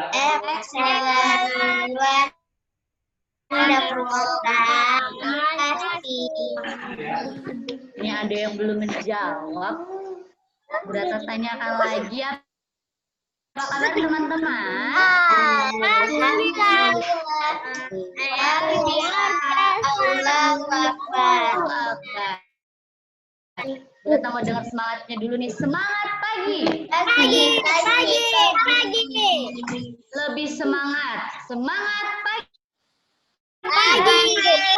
Excellent. Wonderful. Terima kasih. Ini ada yang belum menjawab. Berata tanyakan lagi ya. Apa kabar teman-teman? Alhamdulillah. Allahu Akbar. Berata mau dengar semangatnya dulu nih. Semangat pagi. Pagi. Lebih semangat. Semangat pagi.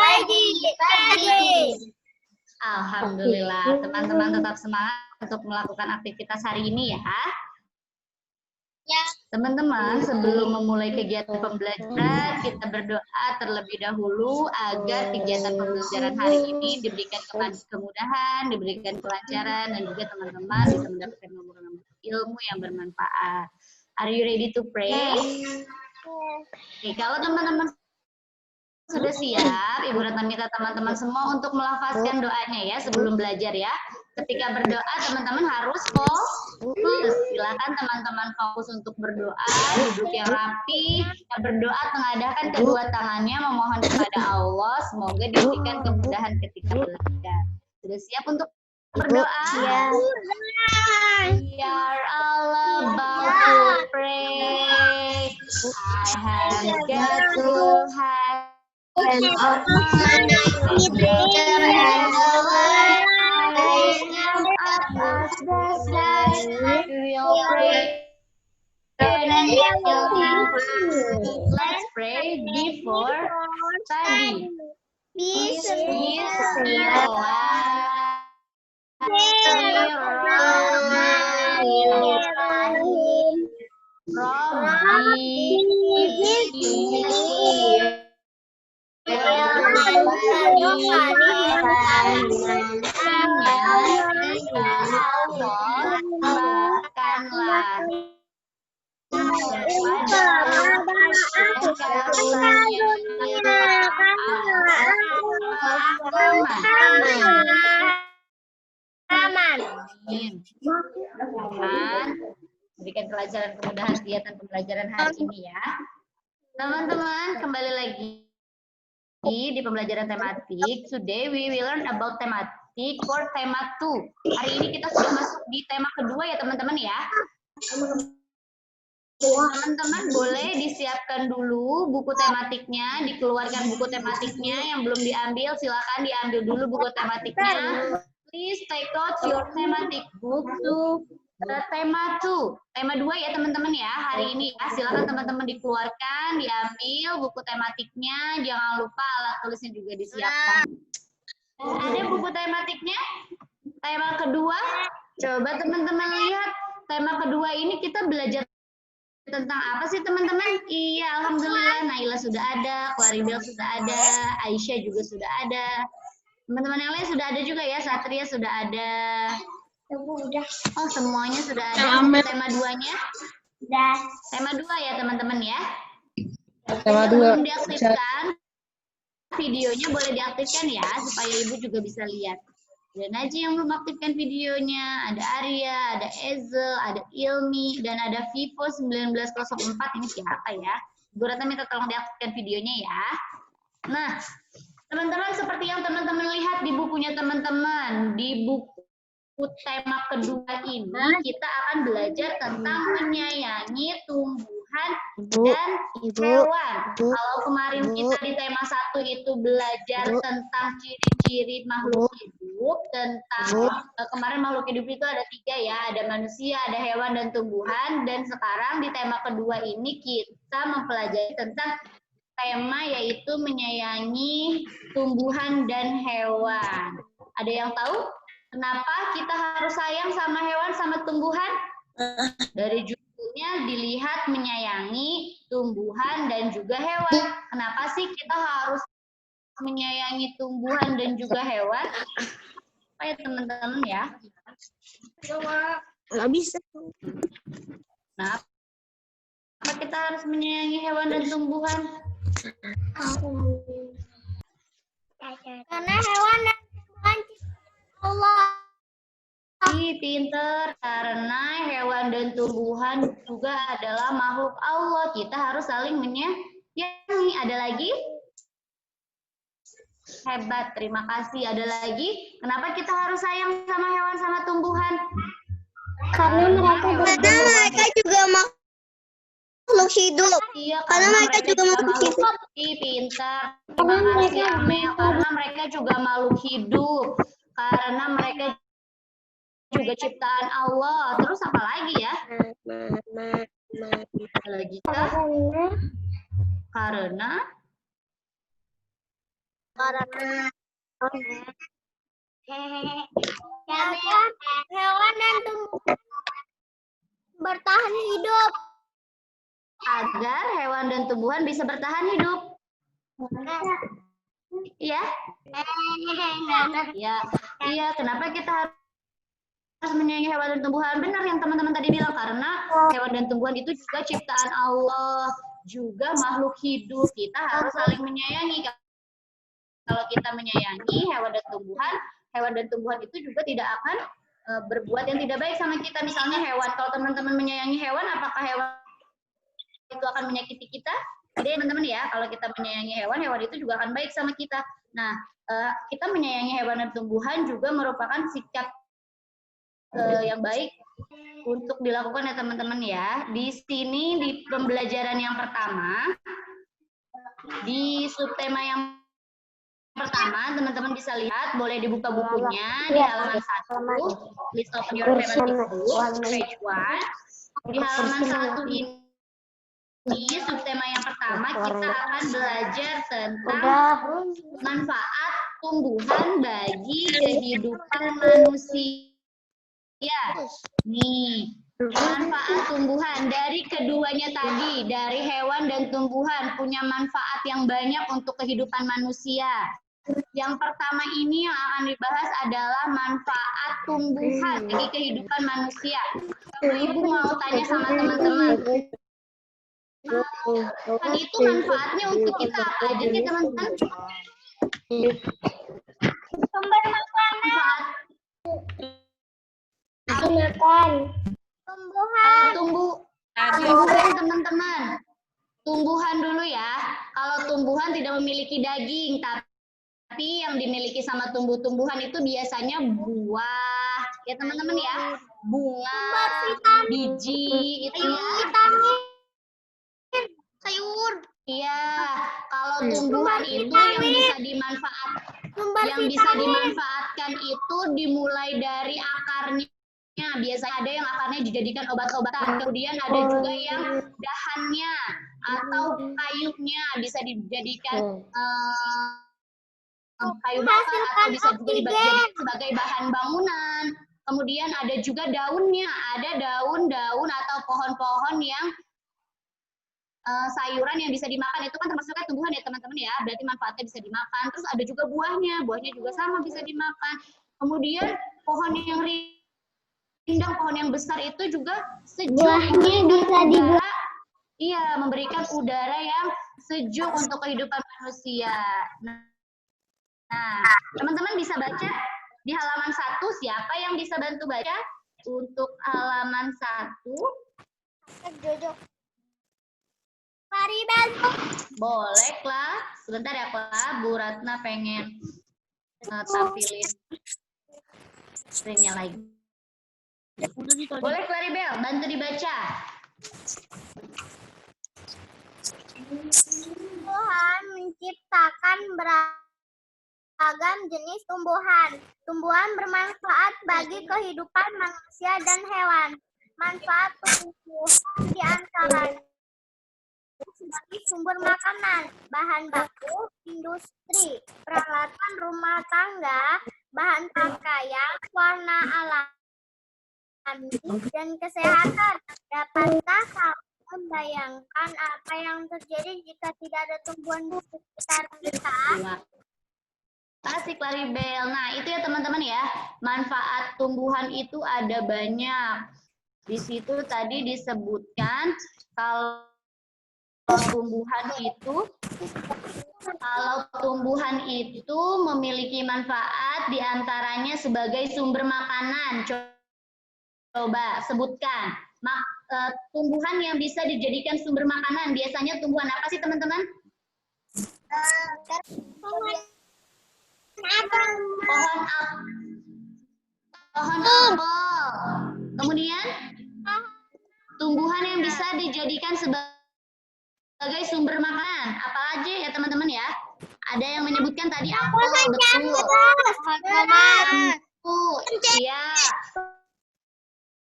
Pagi. Alhamdulillah, teman-teman tetap semangat untuk melakukan aktivitas hari ini ya. Ya. Teman-teman, sebelum memulai kegiatan pembelajaran, kita berdoa terlebih dahulu agar kegiatan pembelajaran hari ini diberikan kemudahan, diberikan kelancaran, dan juga teman-teman bisa mendapatkan ilmu yang bermanfaat. Are you ready to pray? Oke, kalau teman-teman sudah siap, Ibu Ratna minta teman-teman semua untuk melafazkan doanya ya sebelum belajar ya. Ketika berdoa, teman-teman harus fokus. Silakan teman-teman fokus untuk berdoa, duduk yang rapi, berdoa tengadahkan kedua tangannya memohon kepada Allah, semoga diberikan kemudahan ketika belajar. Sudah siap untuk berdoa? We are all about to pray. I have got to have and of my nature and the light up as the sky will pray and let's pray before study. Berikan kelancaran kemudahan kegiatan pembelajaran hari ini ya. Teman-teman, kembali lagi di pembelajaran tematik. Today we will learn about tematik for tema 2. Hari ini kita sudah masuk di tema kedua ya teman-teman ya. Teman-teman boleh disiapkan dulu buku tematiknya, dikeluarkan buku tematiknya. Yang belum diambil silakan diambil dulu buku tematiknya. Please take out your thematic book to tema 2. Tema 2 ya teman-teman ya hari ini ya. Silakan teman-teman dikeluarkan, diambil buku tematiknya. Jangan lupa alat tulisnya juga disiapkan. Ada buku tematiknya? Tema kedua. Coba teman-teman lihat. Tema kedua ini kita belajar tentang apa sih teman-teman? Iya, alhamdulillah Naila sudah ada, Claribel sudah ada, Aisyah juga sudah ada. Teman-teman yang lain sudah ada juga ya, Satria sudah ada. Oh, semuanya sudah ada. Tema 2-nya? Sudah. Tema 2 ya teman-teman ya. Tema 2. Belum diaktifkan videonya, boleh diaktifkan ya supaya Ibu juga bisa lihat. Ada Najih yang belum aktifkan videonya, ada Arya, ada Ezel, ada Ilmi, dan ada Vivo 1904. Ini siapa ya? Ibu Ratna minta tolong diaktifkan videonya ya. Nah, teman-teman seperti yang teman-teman lihat di bukunya teman-teman, di buku tema kedua ini kita akan belajar tentang menyayangi tumbuhan dan hewan. Kalau kemarin kita di tema 1 itu belajar tentang ciri-ciri makhluk hidup, tentang kemarin makhluk hidup itu ada 3 ya, ada manusia, ada hewan dan tumbuhan, dan sekarang di tema kedua ini kita mempelajari tentang tema yaitu menyayangi tumbuhan dan hewan. Ada yang tahu kenapa kita harus sayang sama hewan sama tumbuhan? Dari judulnya dilihat menyayangi tumbuhan dan juga hewan. Kenapa sih kita harus menyayangi tumbuhan dan juga hewan? Supaya teman-teman ya. Nggak bisa. Nah, kenapa kita harus menyayangi hewan dan tumbuhan? Karena hewan dan tumbuhan Allah. Pinter, karena hewan dan tumbuhan juga adalah makhluk Allah. Kita harus saling menyayangi. Ada lagi? Hebat, terima kasih. Ada lagi? Kenapa kita harus sayang sama hewan sama tumbuhan? Karena mereka juga makhluk hidup. Iya, Karena mereka juga makhluk hidup. Pintar. Terima kasih, Amel. Karena mereka juga makhluk hidup. Karena mereka juga ciptaan Allah. Terus apa lagi ya? Ada lagi kah? Karena hewan dan tumbuhan bertahan hidup. agar hewan dan tumbuhan bisa bertahan hidup. Iya? Iya. Kenapa kita harus menyayangi hewan dan tumbuhan? Benar yang teman-teman tadi bilang, karena hewan dan tumbuhan itu juga ciptaan Allah, juga makhluk hidup. Kita harus saling menyayangi. Kalau kita menyayangi hewan dan tumbuhan itu juga tidak akan berbuat yang tidak baik sama kita. Misalnya hewan, kalau teman-teman menyayangi hewan, apakah hewan itu akan menyakiti kita? Jadi teman-teman ya, kalau kita menyayangi hewan, hewan itu juga akan baik sama kita. Nah, kita menyayangi hewan dan tumbuhan juga merupakan sikap yang baik untuk dilakukan ya teman-teman ya. Di sini di pembelajaran yang pertama, di subtema yang pertama, teman-teman bisa lihat, boleh dibuka bukunya di halaman 1, list open your favorite book, page 1. Di halaman 1 ini subtema yang pertama kita akan belajar tentang manfaat tumbuhan bagi kehidupan manusia. Nih, manfaat tumbuhan dari keduanya tadi, dari hewan dan tumbuhan punya manfaat yang banyak untuk kehidupan manusia. Yang pertama ini yang akan dibahas adalah manfaat tumbuhan bagi kehidupan manusia. Ibu mau tanya sama teman-teman, itu manfaatnya untuk kita apa aja sih teman-teman? Sumber makanan. Makan. Tumbuhan. Tumbuhan teman-teman. Tumbuhan dulu ya. Kalau tumbuhan tidak memiliki daging, tapi yang dimiliki sama tumbuh-tumbuhan itu biasanya buah. Ya teman-teman ya. Bunga, biji, itu ya. Vitamin. Sayur. Iya, kalau tumbuhan itu yang bisa dimanfaatkan itu dimulai dari akarnya. Biasanya ada yang akarnya dijadikan obat-obatan, kemudian ada juga yang dahannya atau kayunya bisa dijadikan kayu bakar atau bisa juga dijadikan sebagai bahan bangunan. Kemudian ada juga daunnya, ada daun-daun atau pohon-pohon yang sayuran yang bisa dimakan, itu kan termasuknya tumbuhan ya teman-teman ya, berarti manfaatnya bisa dimakan. Terus ada juga buahnya juga sama bisa dimakan. Kemudian pohon yang rindang, pohon yang besar itu juga sejuk, memberikan udara yang sejuk untuk kehidupan manusia. Nah, teman-teman bisa baca di halaman 1, siapa yang bisa bantu baca untuk halaman 1? Mari bantu. Boleh, Kla. Sebentar ya, Kla. Bu Ratna pengen tampilin screen-nya lagi. Boleh, Claribel, bantu dibaca. Tuhan menciptakan beragam jenis tumbuhan. Tumbuhan bermanfaat bagi kehidupan manusia dan hewan. Manfaat tumbuhan diantaranya sebagai sumber makanan, bahan baku industri, peralatan rumah tangga, bahan pakaian, warna alami, dan kesehatan. Dapatkah kamu membayangkan apa yang terjadi jika tidak ada tumbuhan di sekitar kita? Kasih Claribel. Nah, itu ya teman-teman ya. Manfaat tumbuhan itu ada banyak. Di situ tadi disebutkan kalau tumbuhan itu memiliki manfaat diantaranya sebagai sumber makanan. Coba sebutkan tumbuhan yang bisa dijadikan sumber makanan. Biasanya tumbuhan apa sih teman-teman? Pohon apel. Kemudian tumbuhan yang bisa dijadikan sebagai sumber makanan. Apa aja ya teman-teman ya? Ada yang menyebutkan tadi apel, betul. Iya.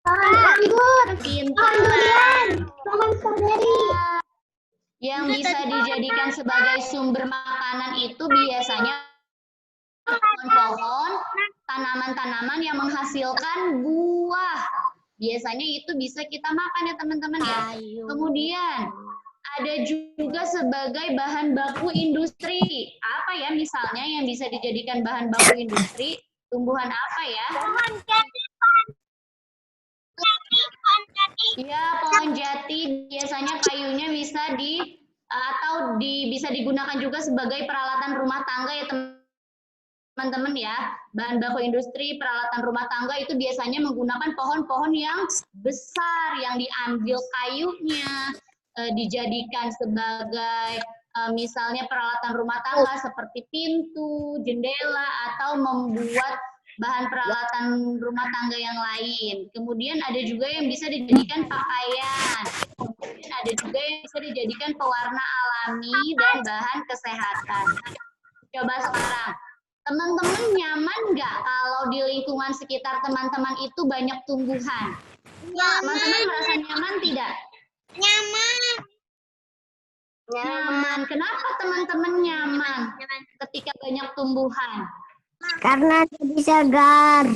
anggur, Pintar. pohon stroberi. Yang bisa dijadikan sebagai sumber makanan itu biasanya pohon-pohon, tanaman-tanaman yang menghasilkan buah. Biasanya itu bisa kita makan ya teman-teman ya. Kemudian ada juga sebagai bahan baku industri. Apa ya misalnya yang bisa dijadikan bahan baku industri? Tumbuhan apa ya? Pohon jati. Iya, pohon jati biasanya kayunya bisa bisa digunakan juga sebagai peralatan rumah tangga ya teman-teman ya. Bahan baku industri, peralatan rumah tangga itu biasanya menggunakan pohon-pohon yang besar yang diambil kayunya dijadikan sebagai misalnya peralatan rumah tangga seperti pintu, jendela atau membuat bahan peralatan rumah tangga yang lain. Kemudian ada juga yang bisa dijadikan pakaian. Kemudian ada juga yang bisa dijadikan pewarna alami dan bahan kesehatan. Coba sekarang, teman-teman nyaman nggak kalau di lingkungan sekitar teman-teman itu banyak tumbuhan? Teman-teman merasa nyaman tidak? Nyaman. Kenapa teman-teman nyaman ketika banyak tumbuhan? Karena lebih segar.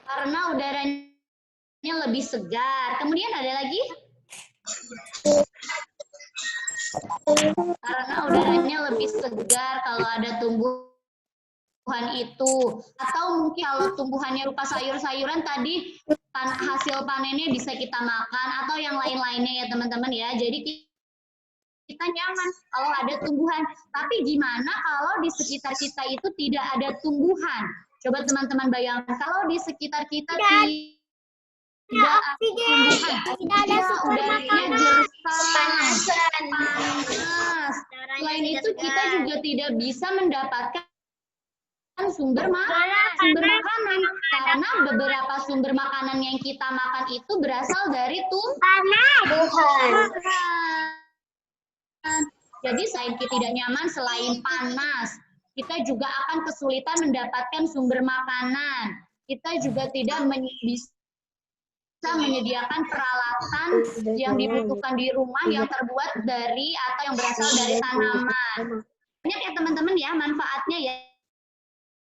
Karena udaranya lebih segar. Kemudian ada lagi? Karena udaranya lebih segar kalau ada tumbuhan itu. Atau mungkin kalau tumbuhannya rupa sayur-sayuran tadi hasil panennya bisa kita makan atau yang lain-lainnya ya teman-teman ya. Jadi kita nyaman kalau ada tumbuhan. Tapi gimana kalau di sekitar kita itu tidak ada tumbuhan? Coba teman-teman bayangkan kalau di sekitar kita tidak ada tumbuhan, tidak ada sumber udaranya makanan, panas. Selain itu kita juga tidak bisa mendapatkan sumber makanan karena beberapa sumber makanan yang kita makan itu berasal dari tumbuhan. Jadi selain kita tidak nyaman, selain panas, kita juga akan kesulitan mendapatkan sumber makanan. Kita juga tidak bisa menyediakan peralatan yang dibutuhkan di rumah yang terbuat dari atau yang berasal dari tanaman. Banyak ya teman-teman ya manfaatnya ya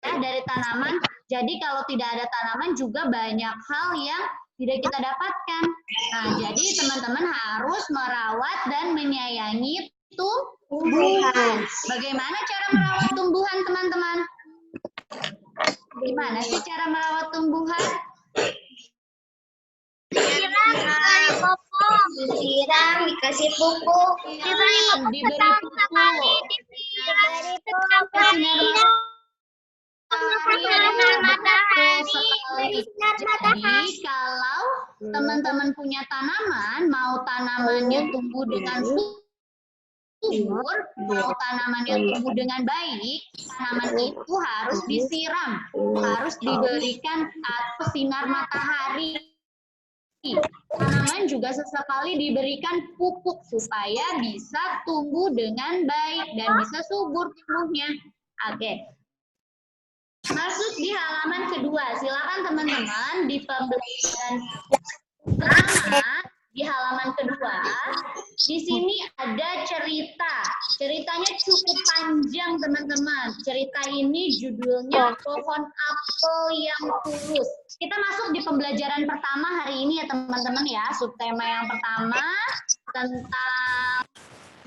dari tanaman. Jadi kalau tidak ada tanaman juga banyak hal yang tidak kita dapatkan. Nah, jadi teman-teman harus merawat dan menyayangi tumbuhan. Bagaimana cara merawat tumbuhan, teman-teman? Gimana sih cara merawat tumbuhan? Disiram, dikasih pupuk, Diberi pupuk. Jadi kalau teman-teman punya tanaman, mau tanamannya tumbuh dengan subur, mau tanamannya tumbuh dengan baik, tanaman itu harus disiram, harus diberikan atau sinar matahari. Tanaman juga sesekali diberikan pupuk supaya bisa tumbuh dengan baik dan bisa subur tumbuhnya. Oke. Masuk di halaman kedua. Silakan teman-teman di pembelajaran pertama di halaman kedua. Di sini ada cerita. Ceritanya cukup panjang teman-teman. Cerita ini judulnya Pohon Apel yang Tulus. Kita masuk di pembelajaran pertama hari ini ya teman-teman ya. Subtema yang pertama tentang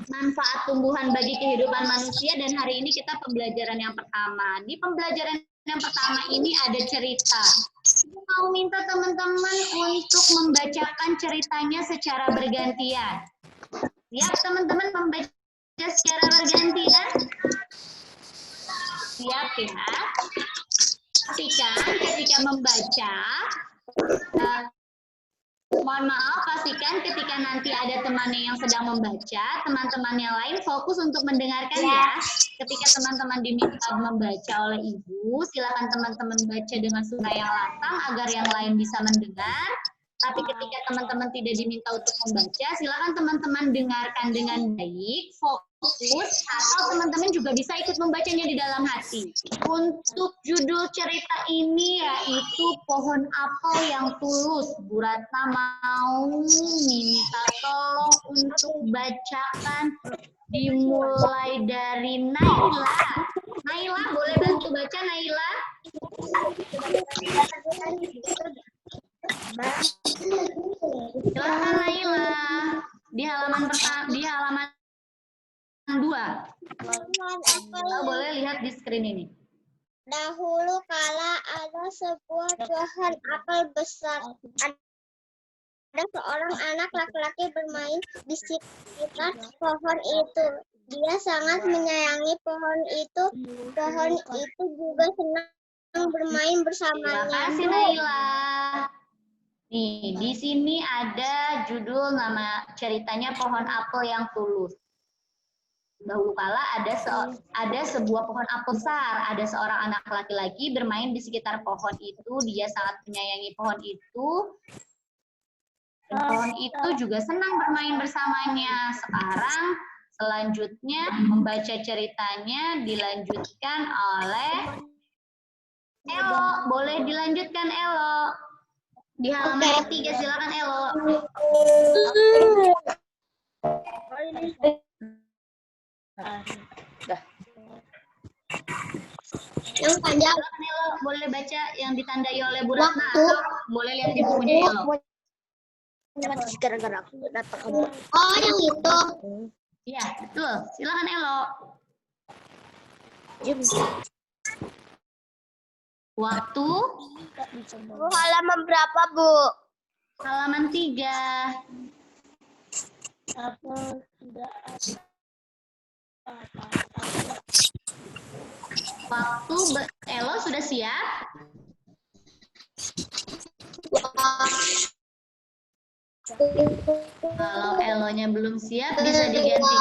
manfaat tumbuhan bagi kehidupan manusia dan hari ini kita pembelajaran yang pertama. Di pembelajaran yang pertama ini ada cerita. Saya mau minta teman-teman untuk membacakan ceritanya secara bergantian. Siap teman-teman membaca secara bergantian? Siap ya? Pastikan ketika membaca Mohon maaf, pastikan ketika nanti ada temannya yang sedang membaca, teman-teman yang lain fokus untuk mendengarkan ya. Ketika teman-teman diminta membaca oleh ibu, silakan teman-teman baca dengan suara yang lantang agar yang lain bisa mendengar. Tapi ketika teman-teman tidak diminta untuk membaca, silakan teman-teman dengarkan dengan baik, fokus, atau teman-teman juga bisa ikut membacanya di dalam hati. Untuk judul cerita ini yaitu Pohon Apel yang Tulus. Bu Ratna mau minta tolong untuk bacakan dimulai dari Naila. Naila, boleh bantu baca Naila? Silakan Naila. Di halaman pertama, di halaman 2. Oh, boleh lihat di screen ini. Dahulu kala ada sebuah pohon apel besar. Ada seorang anak laki-laki bermain di sekitar pohon itu. Dia sangat menyayangi pohon itu. Pohon itu juga senang bermain Terima bersamanya. kasih Naila. Nih, di sini ada judul nama ceritanya Pohon Apel yang Tulus. Dahulu kala ada sebuah pohon apel besar. Ada seorang anak laki-laki bermain di sekitar pohon itu. Dia sangat menyayangi pohon itu. Dan pohon itu juga senang bermain bersamanya. Sekarang selanjutnya membaca ceritanya dilanjutkan oleh Elo. Boleh dilanjutkan Elo. Di halaman 3 silakan Elo. Yang panjang. Silakan Elo, boleh baca yang ditandai oleh Bu Ratna atau boleh lihat di bukunya Elo. Oh, yang itu. Iya, betul. Silakan Elo. Waktu Halaman berapa, Bu? halaman 3. Waktu Elo sudah siap? Kalau Elonya belum siap bisa diganti.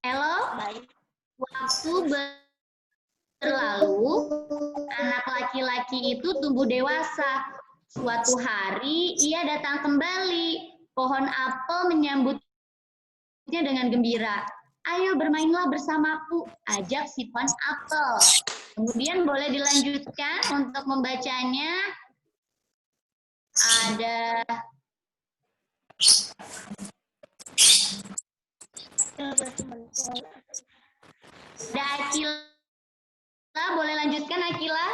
Elo, waktu berlalu, anak laki-laki itu tumbuh dewasa. Suatu hari ia datang kembali. Pohon apel menyambutnya dengan gembira. Ayo bermainlah bersamaku, ajak si pohon apel. Kemudian boleh dilanjutkan untuk membacanya. Ada Akila, boleh lanjutkan Akila?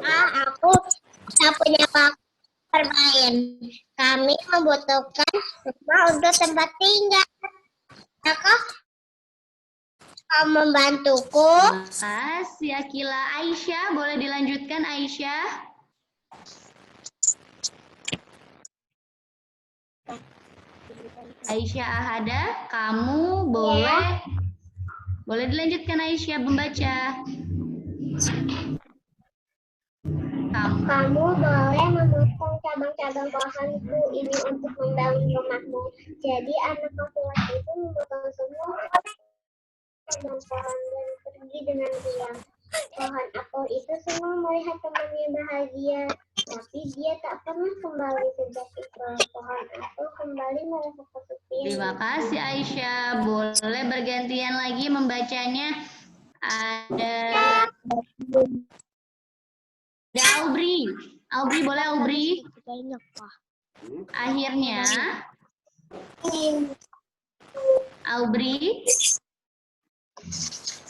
Aku punya waktu bermain. Kami membutuhkan rumah untuk tempat tinggal. Aku mau membantuku. Makasih Akila. Aisyah, boleh dilanjutkan Aisyah? Aisyah Ahada, kamu boleh dilanjutkan Aisyah membaca. Kamu boleh memotong cabang-cabang pohonku ini untuk membangun rumahmu. Jadi anak laki-laki itu memotong semua cabang pohon dan pergi dengan diam. Pohon apel itu senang melihat temannya bahagia, tapi dia tak pernah kembali sejak itu. Pohon apel kembali merasa kesepian. Terima kasih Aisyah. Boleh bergantian lagi membacanya. Ada Aubri. Aubri, boleh Aubri? Akhirnya Aubri.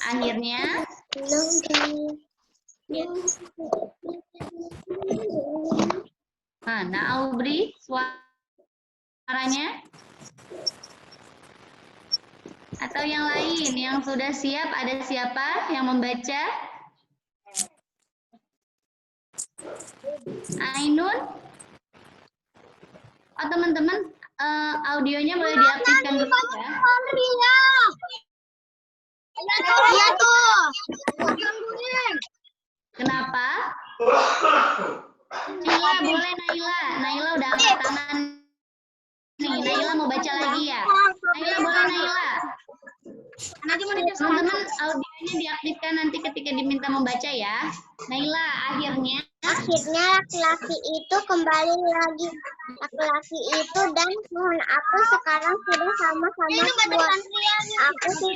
Akhirnya mana Aubri suaranya? Atau yang lain yang sudah siap, ada siapa yang membaca? Ainun? Oh teman-teman, audionya boleh diaktifkan dulu ya. Iya tuh. Kenapa? Naila, boleh Naila. Naila udah angkat tangan nih. Naila mau baca lagi ya? Naila, boleh Naila. Teman-teman, audionya diaktifkan nanti ketika diminta membaca ya. Naila, akhirnya laki-laki itu kembali lagi. Laki-laki itu dan pohon aku sekarang sudah sama-sama tua. Aku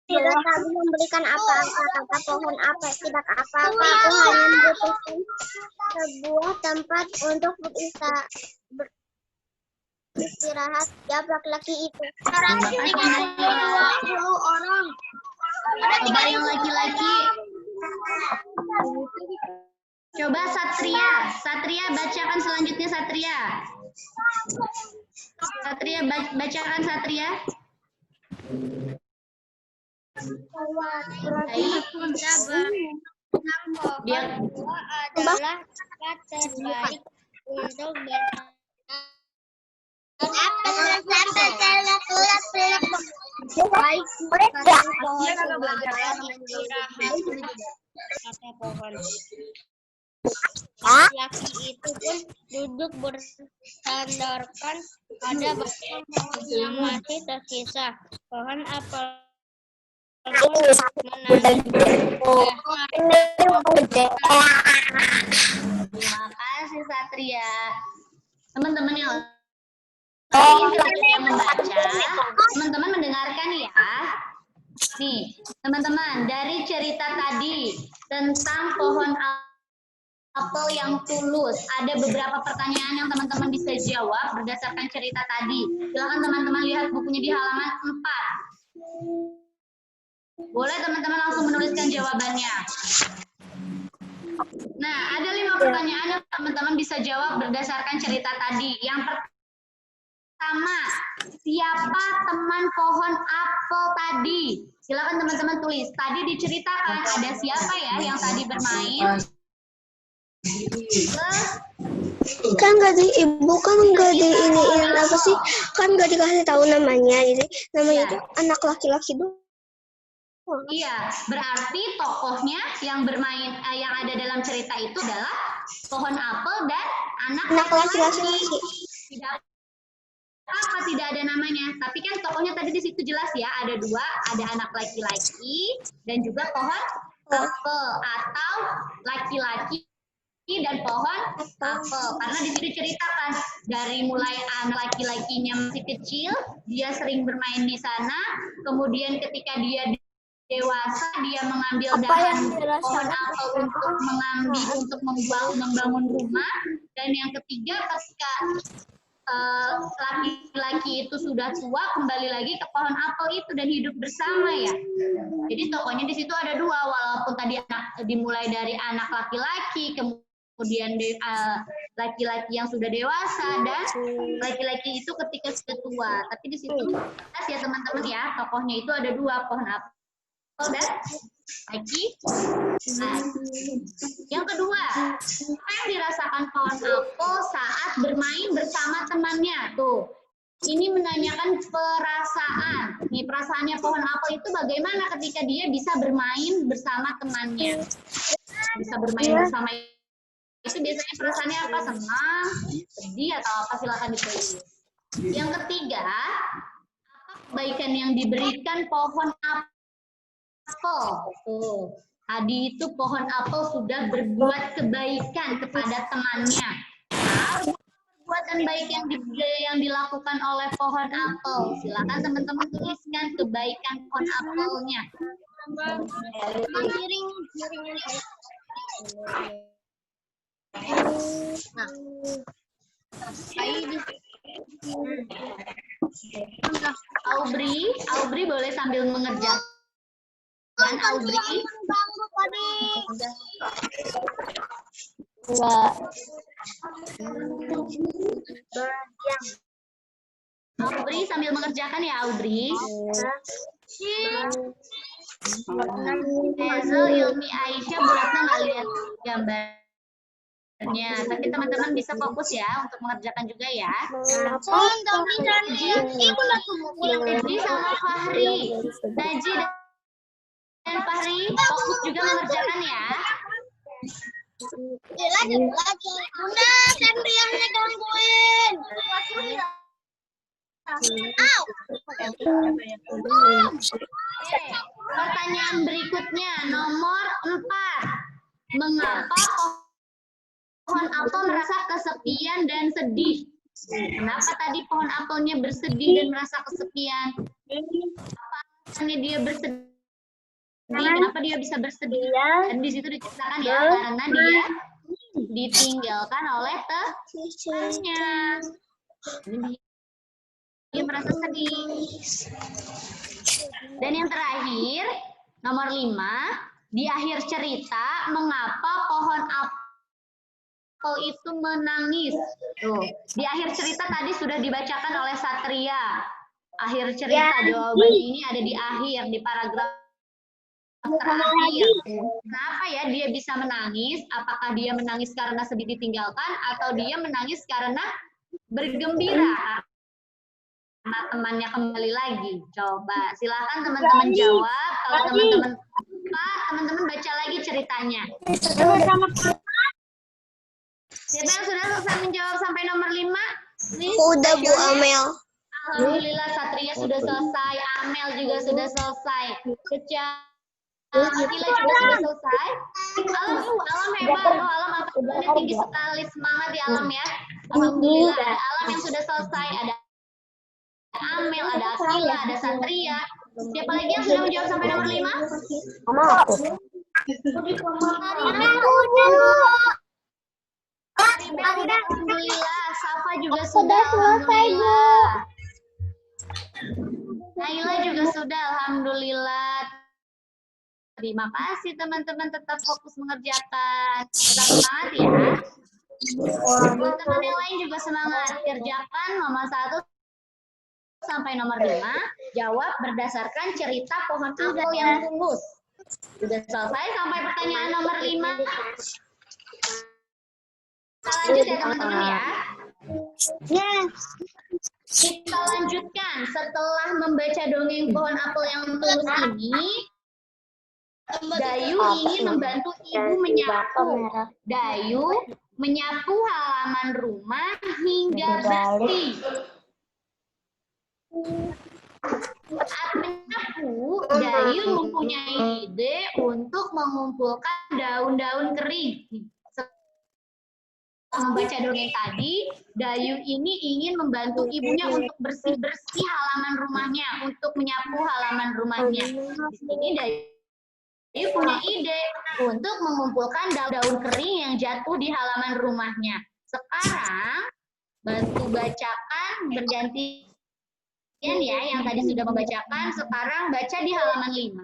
tidak lagi memberikan apa-apa, kata pohon apa, tidak apa-apa. Aku hanya membutuhkan sebuah tempat untuk beristirahat. Jawab laki-laki itu. Terima kasih Naila. Orang. Coba yang laki-laki. Coba Satria. Satria bacakan selanjutnya Satria. Satria bacakan Satria. Baik. Dia Adalah tempat terbaik untuk laki itu pun duduk bersandarkan pada batang pohon yang masih tersisa. Pohon apel Terima kasih Satria. Teman-teman yang lain ketika membaca, teman-teman mendengarkan ya. Nih, teman-teman, dari cerita tadi tentang pohon apel yang tulus, ada beberapa pertanyaan yang teman-teman bisa jawab berdasarkan cerita tadi. Silakan teman-teman lihat bukunya di halaman 4. Boleh teman-teman langsung menuliskan jawabannya. Nah, ada 5 pertanyaan yang teman-teman bisa jawab berdasarkan cerita tadi. Yang pertama, siapa teman pohon apel tadi? Silakan teman-teman tulis. Tadi diceritakan ada siapa ya yang tadi bermain? Kan nggak di ibu kan nggak di ini apa sih, kan nggak dikasih tahu namanya, jadi namanya itu anak laki-laki doang. Iya, berarti tokohnya yang bermain yang ada dalam cerita itu adalah pohon apel dan anak laki-laki. Tidak apa tidak ada namanya, tapi kan tokohnya tadi di situ jelas ya, ada 2, ada anak laki-laki dan juga pohon apel atau laki-laki dan pohon apel. Karena di situ ceritakan dari mulai anak laki-lakinya masih kecil, dia sering bermain di sana, kemudian ketika dia dewasa dia mengambil dahan pohon apel untuk membangun rumah, dan yang ketiga ketika laki-laki itu sudah tua kembali lagi ke pohon apel itu dan hidup bersama ya. Jadi tokohnya di situ ada 2, walaupun tadi dimulai dari anak laki-laki, kemudian laki-laki yang sudah dewasa dan laki-laki itu ketika sudah tua. Tapi di situ jelas ya teman-teman ya, tokohnya itu ada 2, pohon apel dan laki. Nah, yang kedua, apa yang dirasakan pohon apel saat bermain bersama temannya? Tuh, ini menanyakan perasaan. Nih, perasaannya pohon apel itu bagaimana ketika dia bisa bermain bersama temannya? Bisa bermain bersama itu biasanya perasaannya apa? Senang, sedih, atau apa? Silakan ditulis. Yang ketiga, apa kebaikan yang diberikan pohon apel? Tuh, tadi itu pohon apel sudah berbuat kebaikan kepada temannya. Perbuatan baik yang dilakukan oleh pohon apel. Silakan teman-teman tuliskan kebaikan pohon apelnya. Nah, Aubri boleh sambil mengerjakan. Dan Aubri. Audrey sambil mengerjakan ya, Audrey. Hazel, Ilmi, Aisyah, Bu Ratna nggak lihat gambarnya. Tapi teman-teman bisa fokus ya untuk mengerjakan juga ya. Najib sama Fahri. Najib dan Fahri fokus juga mengerjakan ya. Bunda, kan Riannya gangguin. Oke, pertanyaan berikutnya nomor 4. Mengapa pohon apel merasa kesepian dan sedih? Kenapa tadi pohon apelnya bersedih dan merasa kesepian? Apa alasannya dia bersedih? Kenapa dia bisa bersedih? Dan di situ diceritakan ya, karena dia ditinggalkan oleh temannya. Dia merasa sedih. Dan yang terakhir, nomor 5, di akhir cerita, mengapa pohon apel itu menangis? Tuh, di akhir cerita tadi sudah dibacakan oleh Satria. Akhir cerita, jawabannya ini ada di akhir, di paragraf terakhir. Kenapa ya dia bisa menangis? Apakah dia menangis karena sedih ditinggalkan atau dia menangis karena bergembira karena temannya kembali lagi? Coba silakan teman-teman jawab. Kalau teman-teman lupa, teman-teman baca lagi ceritanya. Siapa yang sudah selesai menjawab sampai nomor 5? Udah Bu Amel. Alhamdulillah, Satria sudah selesai, Amel juga sudah selesai. Akila juga sudah selesai. Alam hebat. Oh, Alam apelnya tinggi sekali. Semangat ya Alam ya. Alhamdulillah, ada Alam yang sudah selesai. Ada Amel, ada Akila, ada Satria. Siapa lagi yang sudah menjawab sampai nomor 5? Alhamdulillah, Safa juga sudah selesai, Bu. Naila juga sudah, alhamdulillah. Terima kasih teman-teman, tetap fokus mengerjakan. Tetap semangat ya. Teman-teman yang lain juga semangat. Kerjakan nomor 1 sampai nomor 5. Jawab berdasarkan cerita pohon apel yang tulus. Sudah selesai sampai pertanyaan nomor 5. Kita lanjut ya teman-teman ya. Kita lanjutkan. Setelah membaca dongeng pohon apel yang tulus ini, Dayu ingin membantu ibu menyapu. Dayu menyapu halaman rumah hingga bersih. Saat menyapu, Dayu mempunyai ide untuk mengumpulkan daun-daun kering. Membaca dongeng tadi, Dayu ini ingin membantu ibunya untuk bersih-bersih halaman rumahnya, untuk menyapu halaman rumahnya. Di sini Dayu punya ide untuk mengumpulkan daun-daun kering yang jatuh di halaman rumahnya. Sekarang, bantu bacakan bergantian ya, yang tadi sudah membacakan, sekarang baca di halaman 5.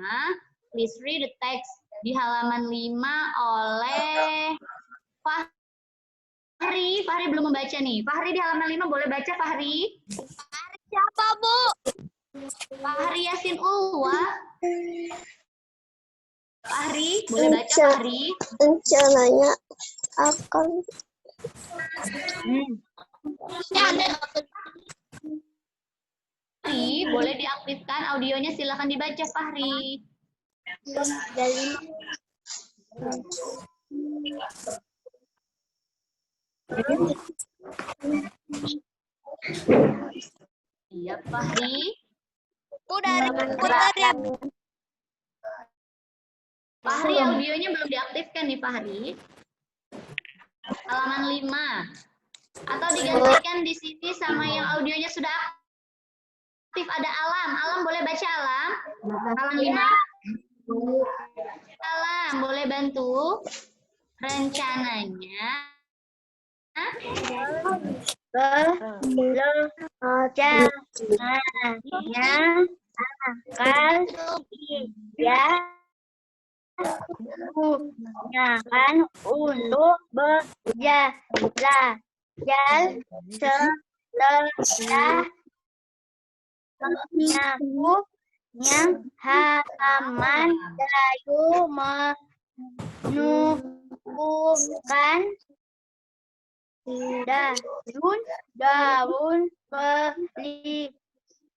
Please read the text di halaman 5 oleh Fahri. Fahri belum membaca nih. Fahri di halaman 5 boleh baca, Fahri? Fahri siapa, Bu? Fahri Yasin Ulwa. Fahri, boleh baca, Fahri? Rencananya akan Fahri, boleh diaktifkan audionya, silakan dibaca, Fahri. Iya, Fahri. udah diputar ya. Fahri, audionya belum diaktifkan nih, Fahri. Halaman 5. Atau digantikan di sini sama yang audionya sudah aktif, ada Alam. Alam boleh baca, Alam? Halaman 5. Alam, boleh bantu? Rencananya gunakan untuk belajar setelah menyapunya halaman Dayu menumbuhkan daun beli.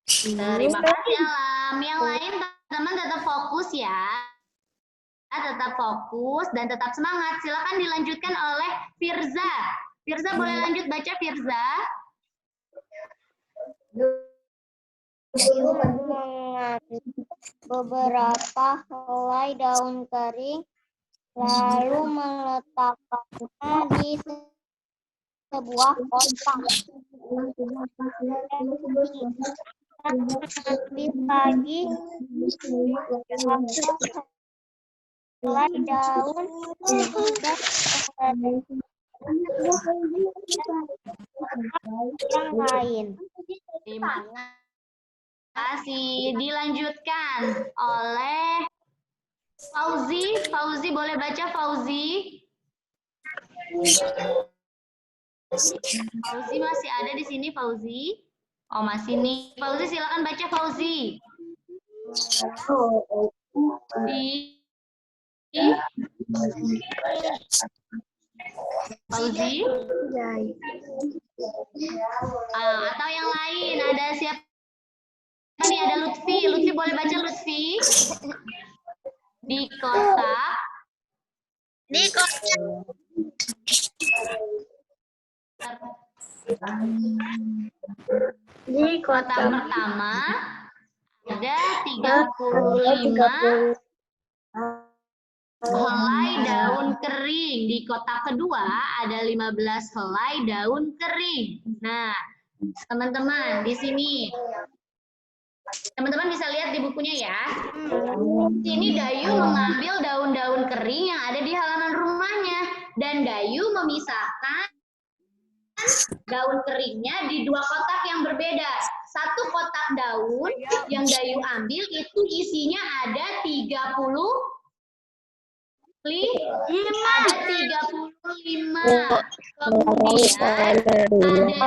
Terima kasih Alam. Yang lain teman-teman tetap fokus ya. Tetap fokus dan tetap semangat. Silakan dilanjutkan oleh Firza. Firza boleh lanjut baca Firza. Mengambil beberapa helai daun kering lalu meletakkannya di sebuah kotak. Ambil lagi helai daun yang lain. Terima kasih. Dilanjutkan oleh Fauzi. Fauzi boleh baca Fauzi. Fauzi masih ada di sini Fauzi? Oh masih nih. Fauzi silakan baca Fauzi. Fauzi? Atau yang lain ada siapa? Ini ada Lutfi. Lutfi boleh baca Lutfi? Di kotak. Di kotak pertama ada 35 helai daun kering. Di kotak kedua ada 15 helai daun kering. Nah, teman-teman di sini. Teman-teman bisa lihat di bukunya ya. Sini Dayu mengambil daun-daun kering yang ada di halaman rumahnya. Dan Dayu memisahkan daun keringnya di dua kotak yang berbeda. Satu kotak daun yang Dayu ambil itu isinya ada 35. Kemudian ada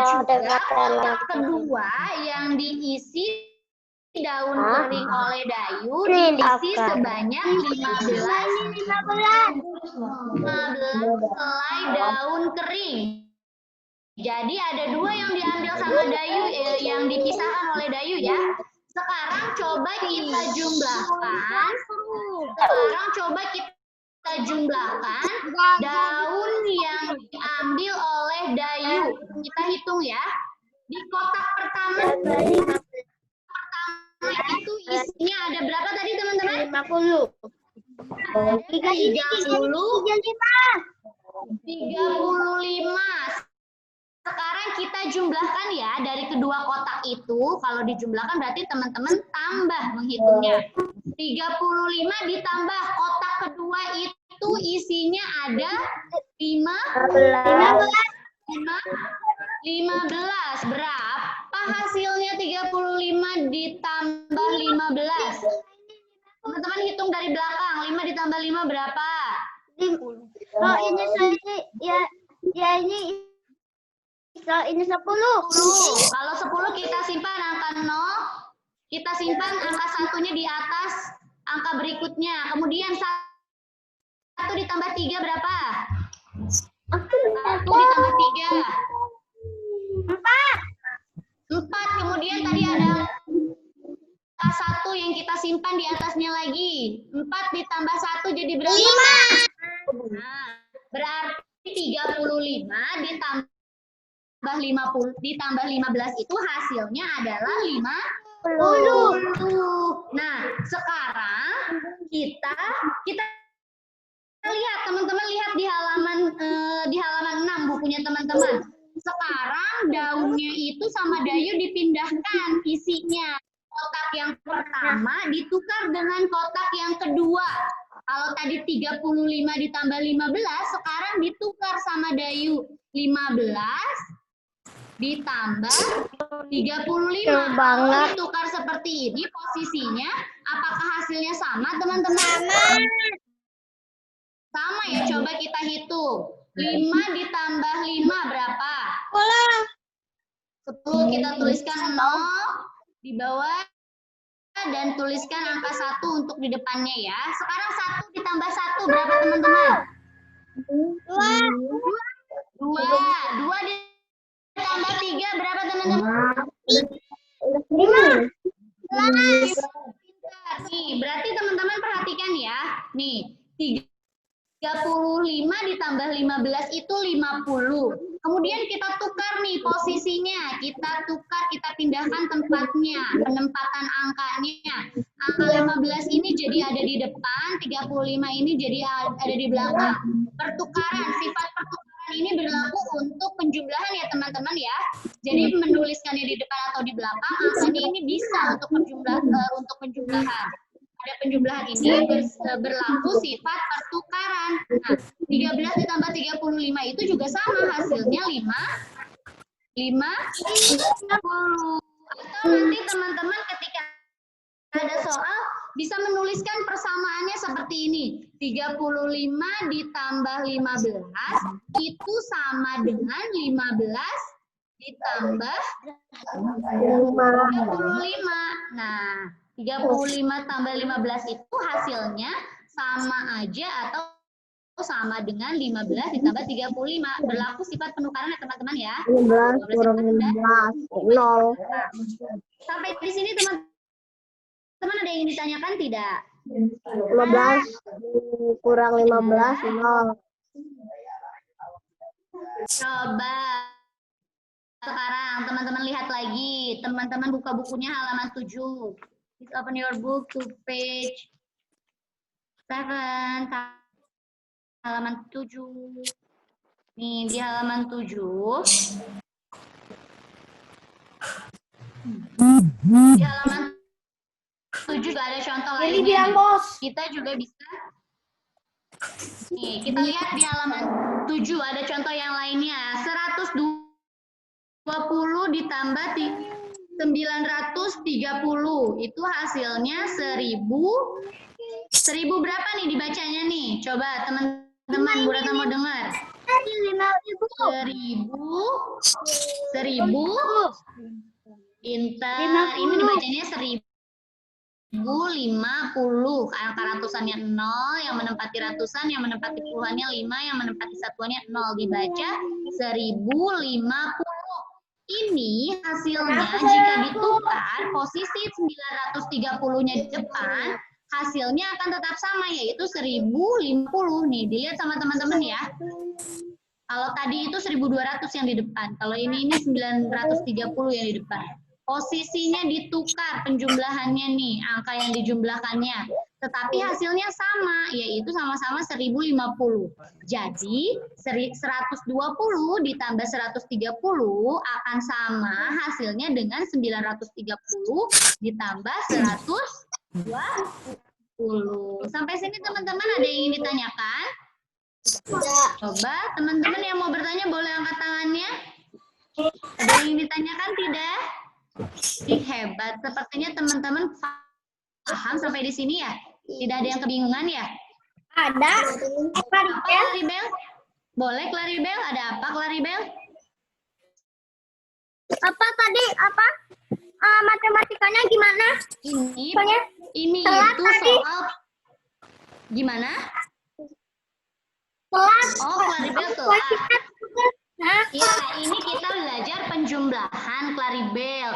juga kotak kedua yang diisi daun kering oleh Dayu, diisi sebanyak 15 helai daun kering. Jadi ada dua yang diambil sama Dayu, yang dipisahkan oleh Dayu ya. Sekarang coba kita jumlahkan. Daun yang diambil oleh Dayu. Kita hitung ya. Di kotak pertama itu isinya ada berapa tadi teman-teman? 50. 35. Sekarang kita jumlahkan ya dari kedua kotak itu. Kalau dijumlahkan berarti teman-teman tambah menghitungnya. 35 ditambah kotak kedua itu isinya ada 15. Berapa hasilnya 35 ditambah 15? Teman-teman hitung dari belakang. 5 ditambah 5 berapa? Oh, ini ini 10. Kalau 10 kita simpan angka 0. Kita simpan angka satunya di atas angka berikutnya. Kemudian 1 ditambah 3 berapa? 1 ditambah 3. 4. Kemudian tadi ada angka 1 yang kita simpan di atasnya lagi. 4 ditambah 1 jadi berapa? 5. Nah, berarti 35 ditambah 15 itu hasilnya adalah 50. Nah, sekarang kita lihat, teman-teman lihat di halaman 6 bukunya teman-teman. Sekarang daunnya itu sama Dayu dipindahkan isinya. Kotak yang pertama ditukar dengan kotak yang kedua. Kalau tadi 35 ditambah 15, sekarang ditukar sama Dayu. 15 ditambah 35. Kalau ditukar seperti ini posisinya, apakah hasilnya sama teman-teman? Sama ya, coba kita hitung. 5 ditambah 5 berapa? 10. Kita tuliskan 0. di bawah dan tuliskan angka 1 untuk di depannya ya. Sekarang 1 ditambah 1 berapa teman-teman? 2. 2 ditambah 3 berapa teman-teman? 5. Nih, berarti teman-teman perhatikan ya. Nih, 35 ditambah 15 itu 50. Kemudian kita tukar nih posisinya. Kita tukar, kita pindahkan tempatnya, penempatan angkanya. Angka 15 ini jadi ada di depan, 35 ini jadi ada di belakang. Pertukaran, sifat pertukaran ini berlaku untuk penjumlahan ya teman-teman ya. Jadi menuliskannya di depan atau di belakang, angkanya ini bisa untuk penjumlahan. Ada penjumlahan ini berlaku sifat pertukaran. Nah, 13 ditambah 35 itu juga sama, hasilnya 50. Atau nanti teman-teman ketika ada soal bisa menuliskan persamaannya seperti ini. 35 ditambah 15 itu sama dengan 15 ditambah 35. Nah, 35 tambah 15 itu hasilnya sama aja atau sama dengan 15 ditambah 35. Berlaku sifat penukaran ya teman-teman ya. 15 kurang 15, 0. Sampai di sini teman-teman ada yang ingin ditanyakan tidak? 15 kurang 15, 0. Coba sekarang teman-teman lihat lagi. Teman-teman buka bukunya halaman 7. Please open your book to page 7. Halaman 7. Nih, di halaman 7. Di halaman 7 juga ada contoh lainnya. Kita juga bisa. Nih, kita lihat di halaman 7 ada contoh yang lainnya. 120 ditambah 930 itu hasilnya 1000 berapa nih dibacanya nih? Coba teman-teman, Bu Ratna mau dengar. 1000 Pintar. Ini dibacanya 1050. Angka ratusannya 0, yang menempati ratusan, yang menempati puluhannya 5, yang menempati satuannya 0. Dibaca 1050. Ini hasilnya jika ditukar posisi 930-nya di depan, hasilnya akan tetap sama, yaitu 1050. Nih, dilihat sama teman-teman ya. Kalau tadi itu 1200 yang di depan, kalau ini 930 yang di depan. Posisinya ditukar penjumlahannya nih, angka yang dijumlahkannya. Tetapi hasilnya sama, yaitu sama-sama 1050. Jadi 120 ditambah 130 akan sama hasilnya dengan 930 ditambah 120. Sampai sini teman-teman ada yang ingin ditanyakan? Coba teman-teman yang mau bertanya boleh angkat tangannya. Ada yang ingin ditanyakan tidak? Hebat, sepertinya teman-teman paham sampai di sini ya? Tidak ada yang kebingungan ya? Ada. Apa Claribel? Boleh Claribel? Ada apa Claribel? Apa tadi? Apa? Matematikanya gimana? Ini telat itu tadi. soal gimana? Telat. Oh, Claribel telat. Ya, ini kita belajar penjumlahan Claribel.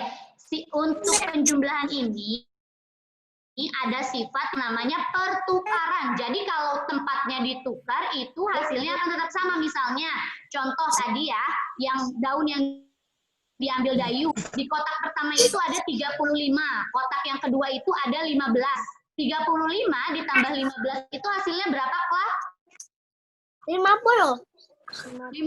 Untuk penjumlahan ini ada sifat namanya pertukaran. Jadi kalau tempatnya ditukar itu hasilnya akan tetap sama. Misalnya contoh tadi ya, yang daun yang diambil Dayu, di kotak pertama itu ada 35, kotak yang kedua itu ada 15. 35 ditambah 15 itu hasilnya berapa, Kak? 50. 35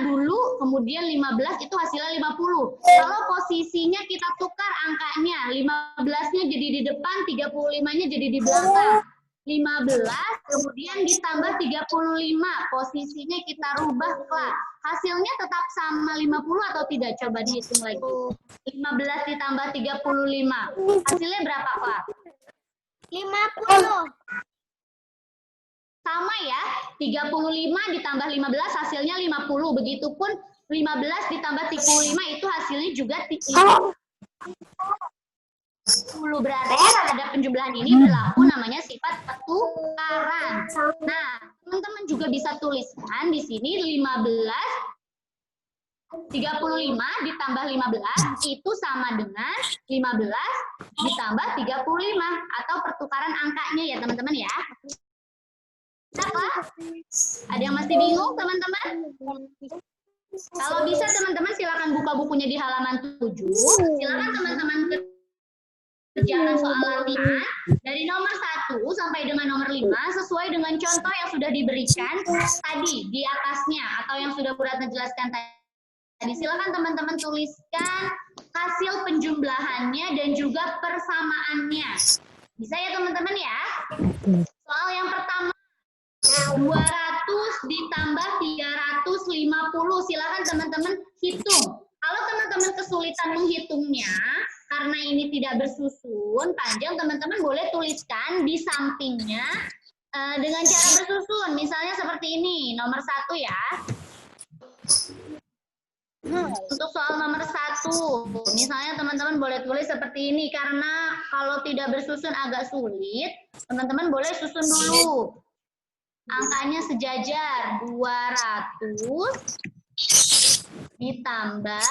dulu, kemudian 15 itu hasilnya 50. Kalau posisinya kita tukar angkanya, 15-nya jadi di depan, 35-nya jadi di belakang. 15 kemudian ditambah 35, posisinya kita rubah, Kak. Hasilnya tetap sama 50 atau tidak? Coba dihitung lagi. 15 ditambah 35. Hasilnya berapa, Kak? 50. Sama ya, 35 ditambah 15 hasilnya 50. Begitupun 15 ditambah 35 itu hasilnya juga 10. Berarti terhadap penjumlahan ini berlaku namanya sifat pertukaran. Nah, teman-teman juga bisa tuliskan di sini 35 ditambah 15 itu sama dengan 15 ditambah 35 atau pertukaran angkanya ya teman-teman ya. Apa? Ada yang masih bingung teman-teman? Kalau bisa teman-teman silakan buka bukunya di halaman 7. Silakan teman-teman kerjakan soal latihan dari nomor 1 sampai dengan nomor 5 sesuai dengan contoh yang sudah diberikan tadi di atasnya atau yang sudah Bu Ratna jelaskan tadi. Silakan teman-teman tuliskan hasil penjumlahannya dan juga persamaannya. Bisa ya teman-teman ya? Soal yang pertama 200 ditambah 350. Silakan teman-teman hitung. Kalau teman-teman kesulitan menghitungnya karena ini tidak bersusun panjang, teman-teman boleh tuliskan di sampingnya dengan cara bersusun. Misalnya seperti ini, nomor 1 ya. Untuk soal nomor 1, misalnya teman-teman boleh tulis seperti ini. Karena kalau tidak bersusun agak sulit, teman-teman boleh susun dulu. Angkanya sejajar 200 ditambah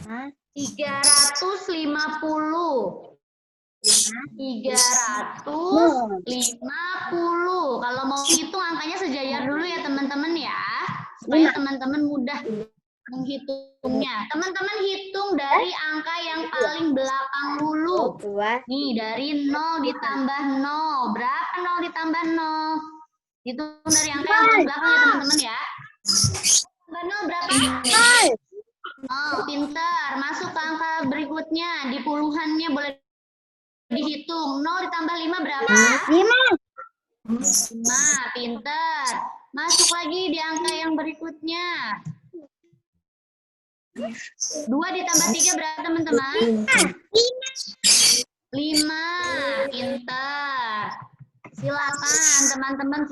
350. 350. Kalau mau hitung angkanya sejajar dulu ya teman-teman ya. Supaya teman-teman mudah menghitungnya. Teman-teman hitung dari angka yang paling belakang dulu. Nih, dari 0 ditambah 0. Berapa 0 ditambah 0? Hitung dari angka yang paling belakang ya teman-teman ya. Tambah 0 berapa? Oh, pintar. Masuk ke angka berikutnya. Di puluhannya boleh dihitung. 0 ditambah 5 berapa? 5. Pintar. Masuk lagi di angka yang berikutnya. 2 ditambah 3 berapa teman-teman? 5. Pintar. Silakan teman-teman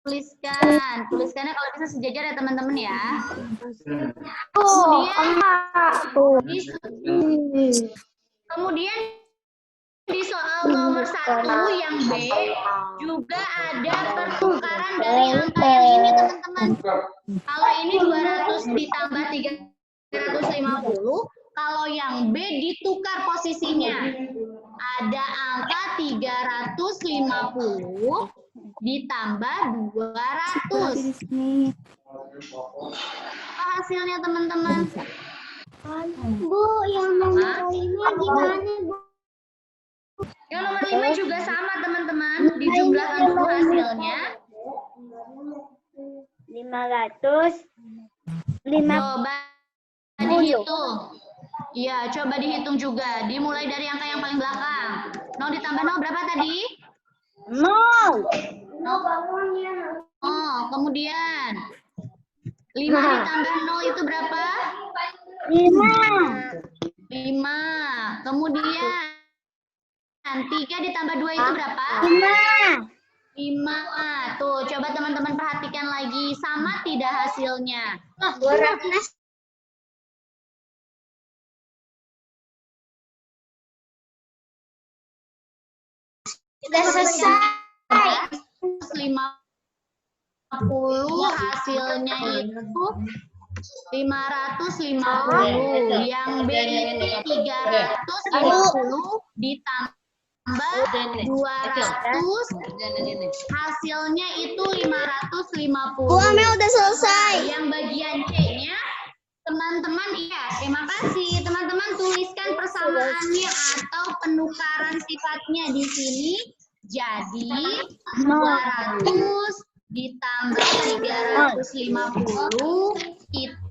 tuliskan. Tuliskannya kalau bisa sejajar ya teman-teman ya. Kemudian di soal nomor 1 yang B juga ada pertukaran dari angka yang ini teman-teman. Kalau ini 200 ditambah 350, kalau yang B ditukar posisinya. Ada angka 350 ditambah 200. Apa hasilnya teman-teman? Bu, yang nomor 5 gimana, Bu? Yang nomor 5 juga sama teman-teman. Dijumlahkan dulu hasilnya. 500. Coba dihitung. Iya, coba dihitung juga. Dimulai dari angka yang paling belakang. 0 ditambah 0 berapa tadi? 0. Oh, kemudian 5 ditambah 0 itu berapa? 5. 5. Kemudian 3 ditambah 2 itu berapa? 5. Tuh, coba teman-teman perhatikan lagi. Sama tidak hasilnya? Sudah selesai. 50 hasilnya itu 550. Yang B ini 350 ditambah 200. Hasilnya itu 550. Bu Amel udah selesai. Yang bagian C-nya teman-teman iya, terima kasih. Teman-teman tuliskan persamaannya atau penukaran sifatnya di sini. Jadi 200 ditambah 350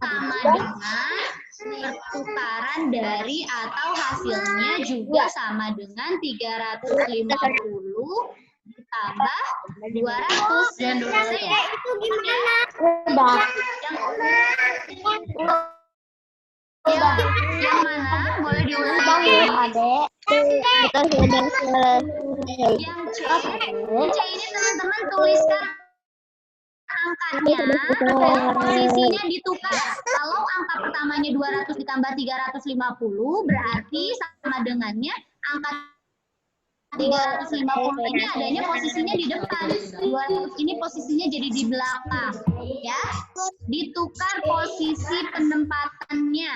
sama dengan pertukaran dari atau hasilnya juga sama dengan 350 ditambah 200. Itu gimana? Yang mana? Boleh diulangi. Adek. Kita sudah selesai. Yang C ini teman-teman tuliskan angkanya, posisinya ditukar. Kalau angka pertamanya 200 ditambah 350, berarti sama dengannya angka 350 ini adanya posisinya di depan. 200 ini posisinya jadi di belakang. Ya, ditukar posisi penempatannya.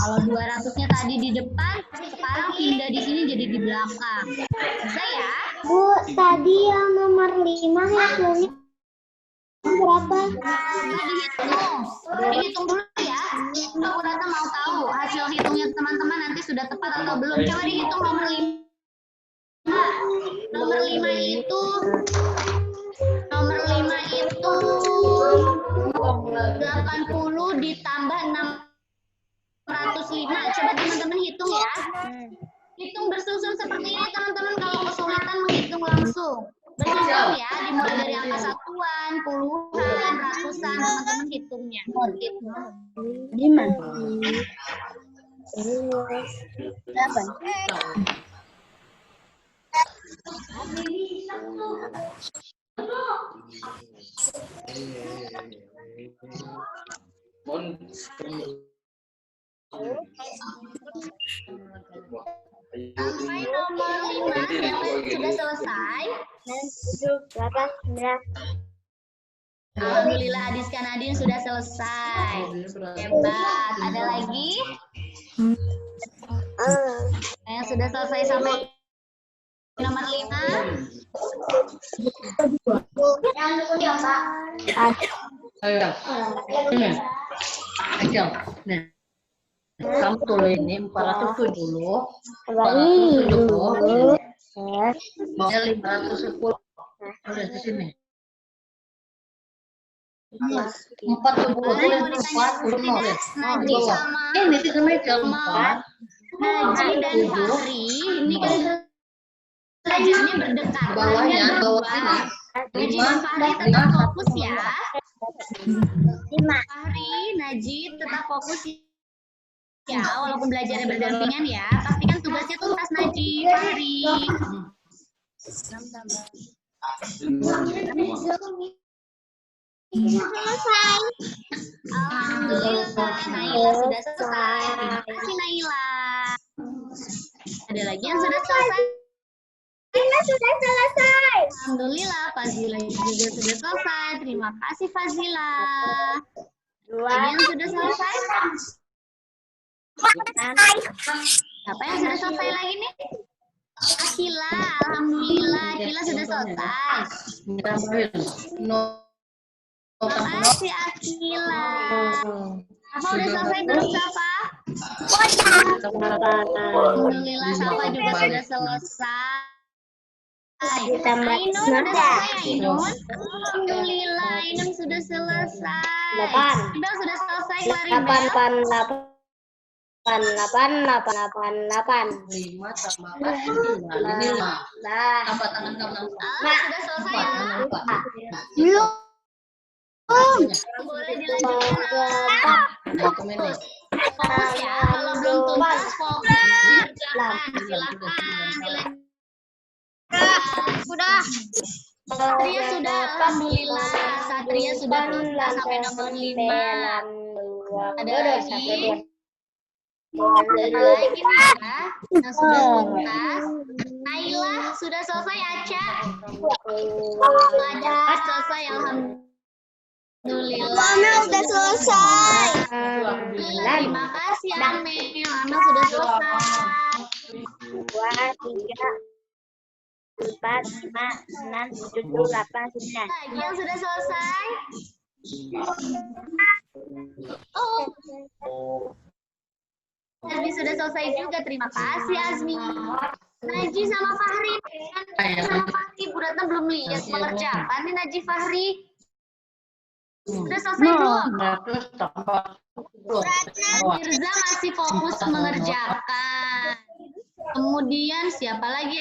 Kalau 200-nya tadi di depan, sekarang pindah di sini jadi di belakang. Bisa ya? Bu, tadi yang nomor 5 hasilnya berapa? Dihitung dulu ya. Aku rasa mau tahu hasil hitungnya teman-teman nanti sudah tepat atau belum. Coba dihitung nomor 5. Nomor 5 itu 80 ditambah 605. Coba teman-teman hitung ya. Hitung bersusun seperti ini teman-teman, kalau kesulitan menghitung langsung. Bersusun ya, dimulai dari angka satuan, puluhan, ratusan, teman-teman hitungnya. Gitu. 8. Sampai nomor 5 sudah selesai. 7, 8, 9. Alhamdulillah Adiska Nadine sudah selesai. Hebat. Ada lagi? Yang sudah selesai sampai nomor 5? Ayo. Nih. Kamu tulis ini 470 dulu. 470. Maunya 510. Udah di sini. 40. Najib sama Ini di meja 4. Najib dan Fahri ini kan belajarnya berdekatan. Bawahnya, bawahnya. Najib dan Fahri tetap fokus ya. Fahri, Najib tetap fokus ya, walaupun belajarnya berdampingan ya. Pastikan tugasnya tuntas Najib, Fahri. Selesai. Alhamdulillah, Naila sudah selesai. Terima kasih Naila. Ada lagi yang sudah selesai? Kita sudah selesai. Alhamdulillah, Fazila juga sudah selesai. Terima kasih Fazila. Ada yang sudah selesai? Siapa yang sudah selesai lagi nih? Akila, alhamdulillah, Akila sudah selesai. Terima kasih Akila. Apa udah selesai belum Safa? Alhamdulillah, Safa juga sudah selesai. Ainun sudah selesai, Ainun. Alhamdulillah, Ainun sudah selesai. Iqbal sudah selesai, Claribel. 8, 8. 5 tambah 4. Ini 5. Tambah tangan kamu. Sudah selesai ya? Belum. Boleh dilanjutkan. Fokus. Fokus ya, kalau belum tuntas fokus dikerjakan. Silakan dilanjutkan. Sudah. Satria sudah, alhamdulillah. Satria sudah tuntas sampai nomor 5. Ada lagi? Ada lagi nih ya, yang sudah tuntas. Naila sudah selesai, Aca. Aca selesai, alhamdulillah. Mama udah selesai. Terima kasih Amel. Amel sudah selesai. 2, 3, 4, 5, 6, 7, 8, 9. Lagi yang sudah selesai. Oh, Azmi sudah selesai juga. Terima kasih Azmi. Najib sama Fahri. Sama Fahri, Bu Ratna belum lihat mengerjakan nih Najib Fahri. Sudah selesai belum? Mirza masih fokus mengerjakan. Kemudian siapa lagi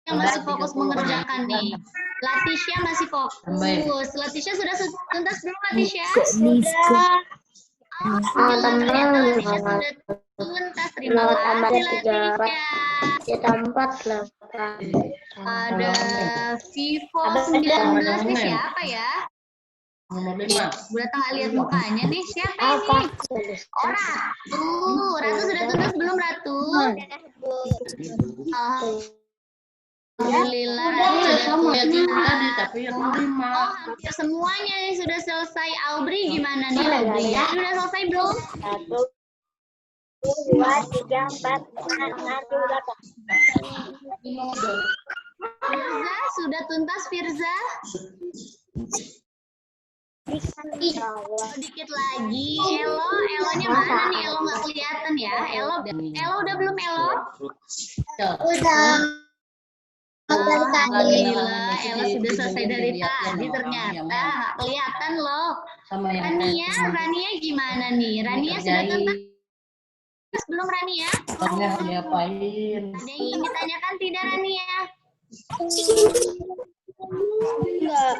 yang masih fokus mengerjakan nih? Latisha masih fokus. Latisha sudah tuntas belum Latisha? Sudah. Ternyata Latisha sudah tuntas. Terima kasih Latisha. Kita 4, 8. Ada Vivo 19 nih siapa ya? Nomor 5. Bu Rata nggak lihat mukanya nih. Siapa ini? Oh, Ratu. Ratu sudah tuntas belum, Ratu? Alhamdulillah. Ratu Udah sudah sama ya tuntas. tadi, tapi yang 5. Oh, hampir semuanya nih sudah selesai. Aubri gimana nih, Aubri? Ya, sudah selesai belum? 1, 2, 3, 4, 5, 6, 7, 8. Firza, sudah tuntas, Firza? Sedikit lagi. Elonya mana nih? Elo nggak kelihatan ya? Elo udah belum, Elo? Alhamdulillah, Elo sudah selesai dari tadi. Ternyata nggak kelihatan loh. Sama yang Rania gimana nih? Rania sudah tuntas belum, Rania? Rania diapain? Ada yang ingin ditanyakan tidak, Rania? Enggak.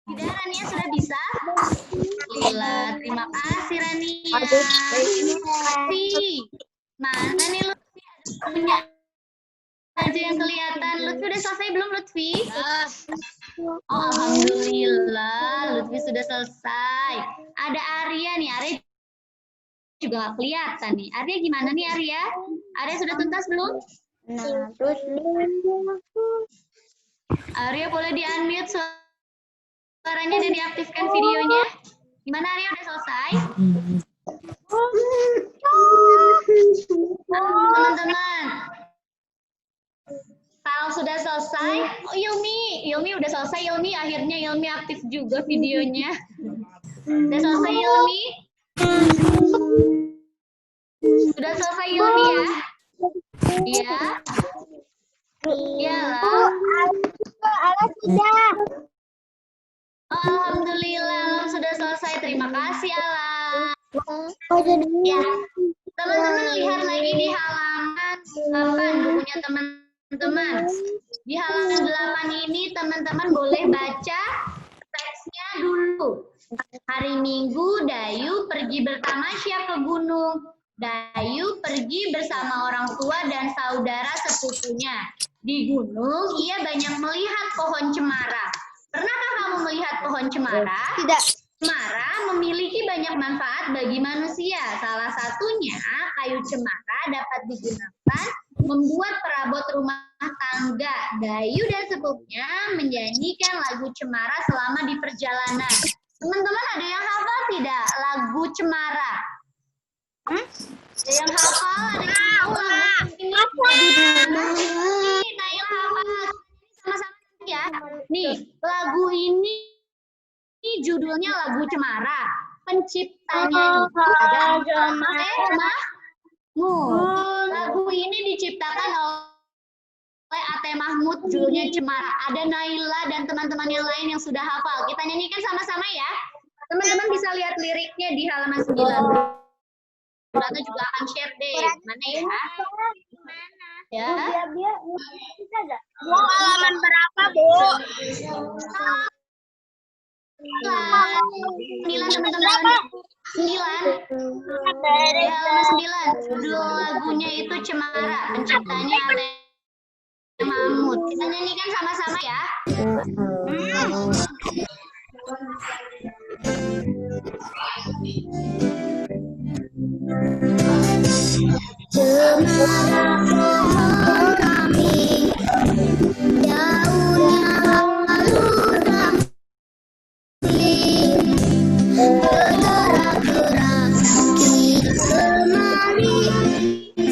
Tidak, Rania sudah bisa? Alhamdulillah, terima kasih Rania. Lutfi, mana nih Lutfi? Punya aja yang kelihatan. Lutfi udah selesai belum, Lutfi? Oh, alhamdulillah, Lutfi sudah selesai. Ada Arya nih, Arya juga nggak kelihatan nih. Arya gimana nih, Arya? Arya sudah tuntas belum? Nah, terus Arya boleh di-unmute suaranya dan diaktifkan videonya. Gimana, Arya udah selesai? Teman-teman, kalau sudah selesai, oh Ilmi udah selesai. Ilmi akhirnya Ilmi aktif juga videonya. Udah selesai Ilmi? Sudah selesai Ilmi ya? Iya. Iya lah. Oh, alhamdulillah Alam sudah selesai. Terima kasih Alam. Ya, teman-teman lihat lagi di halaman 8 bukunya teman-teman. Di halaman 8 ini teman-teman boleh baca teksnya dulu. Hari Minggu Dayu pergi bertamasya ke gunung. Dayu pergi bersama orang tua dan saudara sepupunya. Di gunung ia banyak melihat pohon cemara. Pernahkah kamu melihat pohon cemara? tidak. Cemara memiliki banyak manfaat bagi manusia. Salah satunya kayu cemara dapat digunakan membuat perabot rumah tangga. Dayu dan sepupunya menyanyikan lagu cemara selama di perjalanan. Teman-teman ada yang hafal tidak lagu cemara? Ada yang hafal? Ada yang tahu lagu ini? Nah, yang hafal sama-sama ya. Nih, lagu ini judulnya lagu cemara. Penciptanya itu adalah Mahmud. Lagu ini diciptakan oleh Ate Mahmud, judulnya Cemara. Ada Naila dan teman-teman yang lain yang sudah hafal. Kita nyanyikan sama-sama ya. Teman-teman bisa lihat liriknya di halaman 9. Rata juga akan share deh. Mana ya? Ya. Mau halaman berapa, Bu? 9 teman-teman. 9. Ya, halaman 9. Judul lagunya itu Cemara. Penciptanya Ate Mahmud. Kita nyanyikan sama-sama ya. Cemara pohon kami, daunnya halus ramping, bergerak-gerak kini kemari,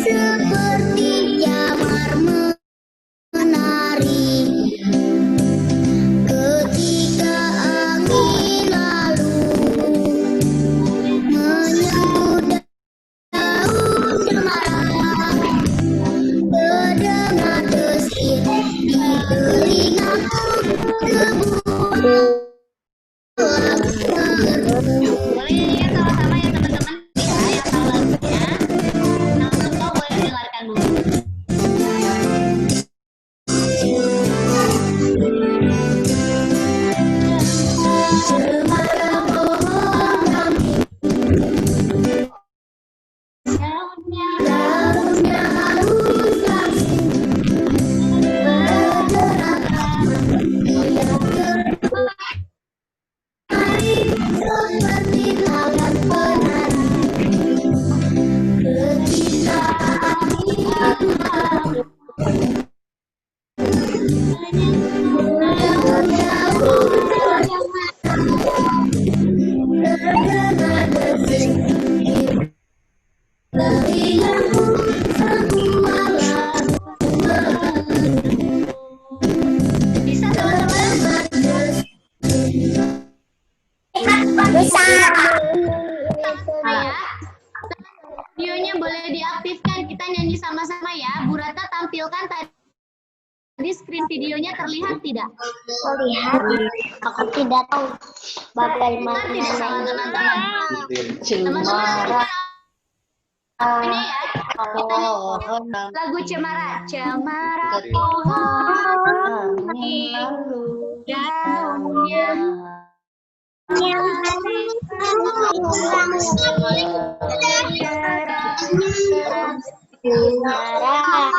seperti jamar menari. screen videonya terlihat tidak? Terlihat. Aku tidak tahu bagaimana Tidak sama teman-teman. Teman-teman Cemara. ini ya. Pohon Lagu Cemara. Cemara pohon lalu daunnya.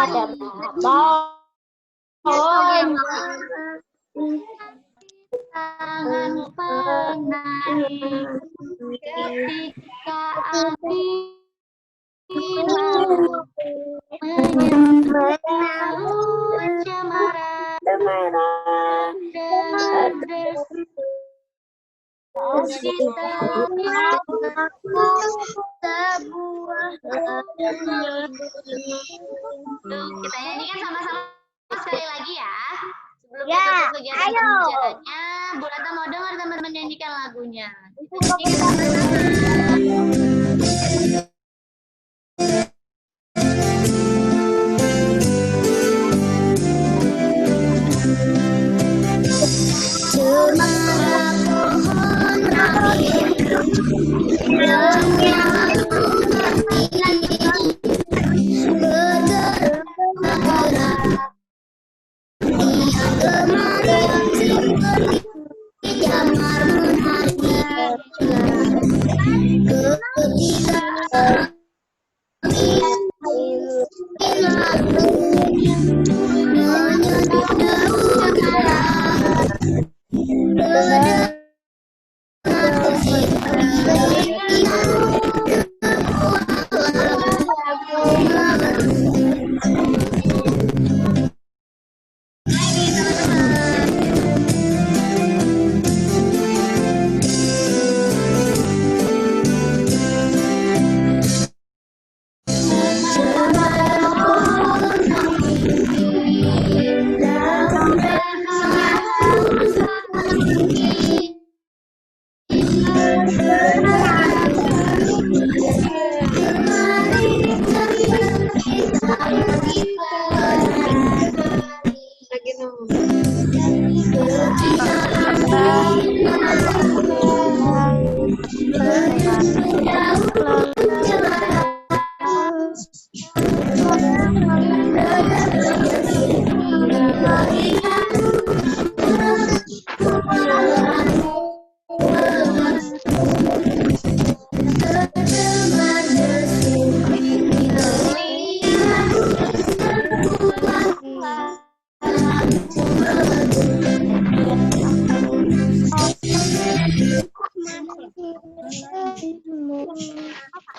ada pohon Tangan penari ketika angin lalu menyentuh cemara deras di tepian sebuah kita nyanyikan sama-sama sekali lagi ya. Sebelum Ya, kita tutup kegiatan ayo. pembicaraannya, Bu Rata mau dengar teman-teman nyanyikan lagunya. Kita nyanyikan sama-sama.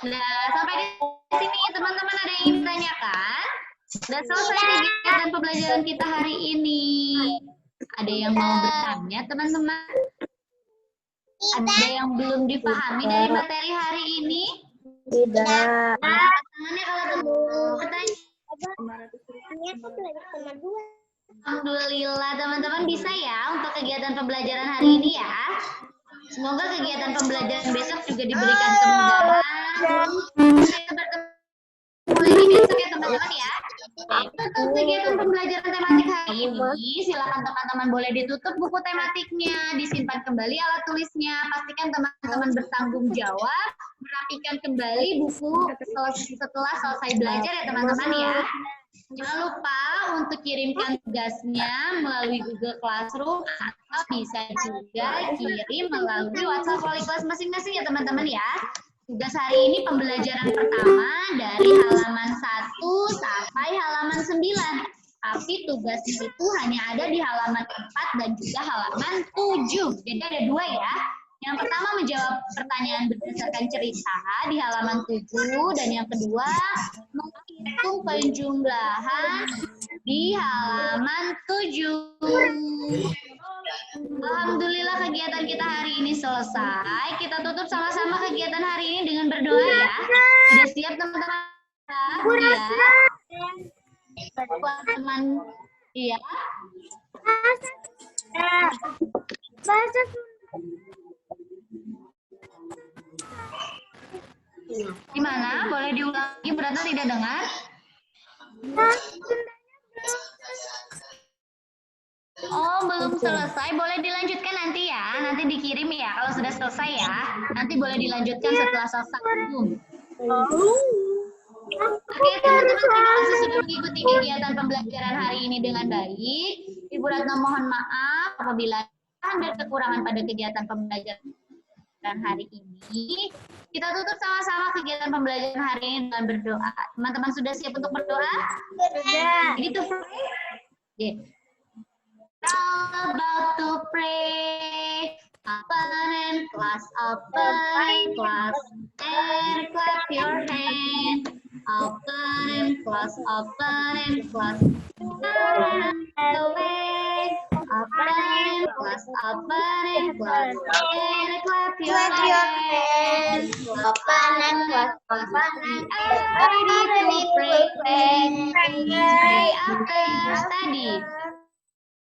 Nah, sampai di sini teman-teman ada yang ingin ditanyakan? Sudah selesai kegiatan pembelajaran kita hari ini. Ada yang mau bertanya, teman-teman? Ada yang belum dipahami dari materi hari ini? Tidak. Angkat tangannya kalau teman-teman bertanya. Ini aku belajar sama dua. Alhamdulillah, teman-teman bisa ya untuk kegiatan pembelajaran hari ini ya. Semoga kegiatan pembelajaran besok juga diberikan kemudahan. Kita bertemu lagi besok ya teman-teman ya. Untuk kegiatan pembelajaran tematik hari ini, silakan teman-teman boleh ditutup buku tematiknya, disimpan kembali alat tulisnya. Pastikan teman-teman bertanggung jawab, merapikan kembali buku setelah selesai belajar ya teman-teman ya. Jangan lupa untuk kirimkan tugasnya melalui Google Classroom atau bisa juga kirim melalui WhatsApp wali kelas masing-masing ya teman-teman ya. Tugas hari ini pembelajaran pertama dari halaman 1 sampai halaman 9. Tapi tugasnya itu hanya ada di halaman 4 dan juga halaman 7. Jadi ada 2 ya. Yang pertama menjawab pertanyaan berdasarkan cerita di halaman 7 dan yang kedua menghitung penjumlahan di halaman 7. Alhamdulillah kegiatan kita hari ini selesai. Kita tutup sama-sama kegiatan hari ini dengan berdoa ya. Sudah siap teman-teman? Ya. Teman, iya. Gimana? Boleh diulangi? Berarti tidak dengar? selesai boleh dilanjutkan nanti ya. Nanti dikirim ya. Kalau sudah selesai ya, nanti boleh dilanjutkan setelah selesai. Oke, teman-teman, terima kasih sudah mengikuti kegiatan pembelajaran hari ini dengan baik. Ibu Ratna mohon maaf apabila ada kekurangan pada kegiatan pembelajaran hari ini. Kita tutup sama-sama kegiatan pembelajaran hari ini dengan berdoa. Teman-teman sudah siap untuk berdoa? Sudah. Ready to pray? Yeah. All about to pray. Open and class, and clap your hands. Open and class, away. Open and class, and clap your hands. Open and class, Ready to pray. Pray after study.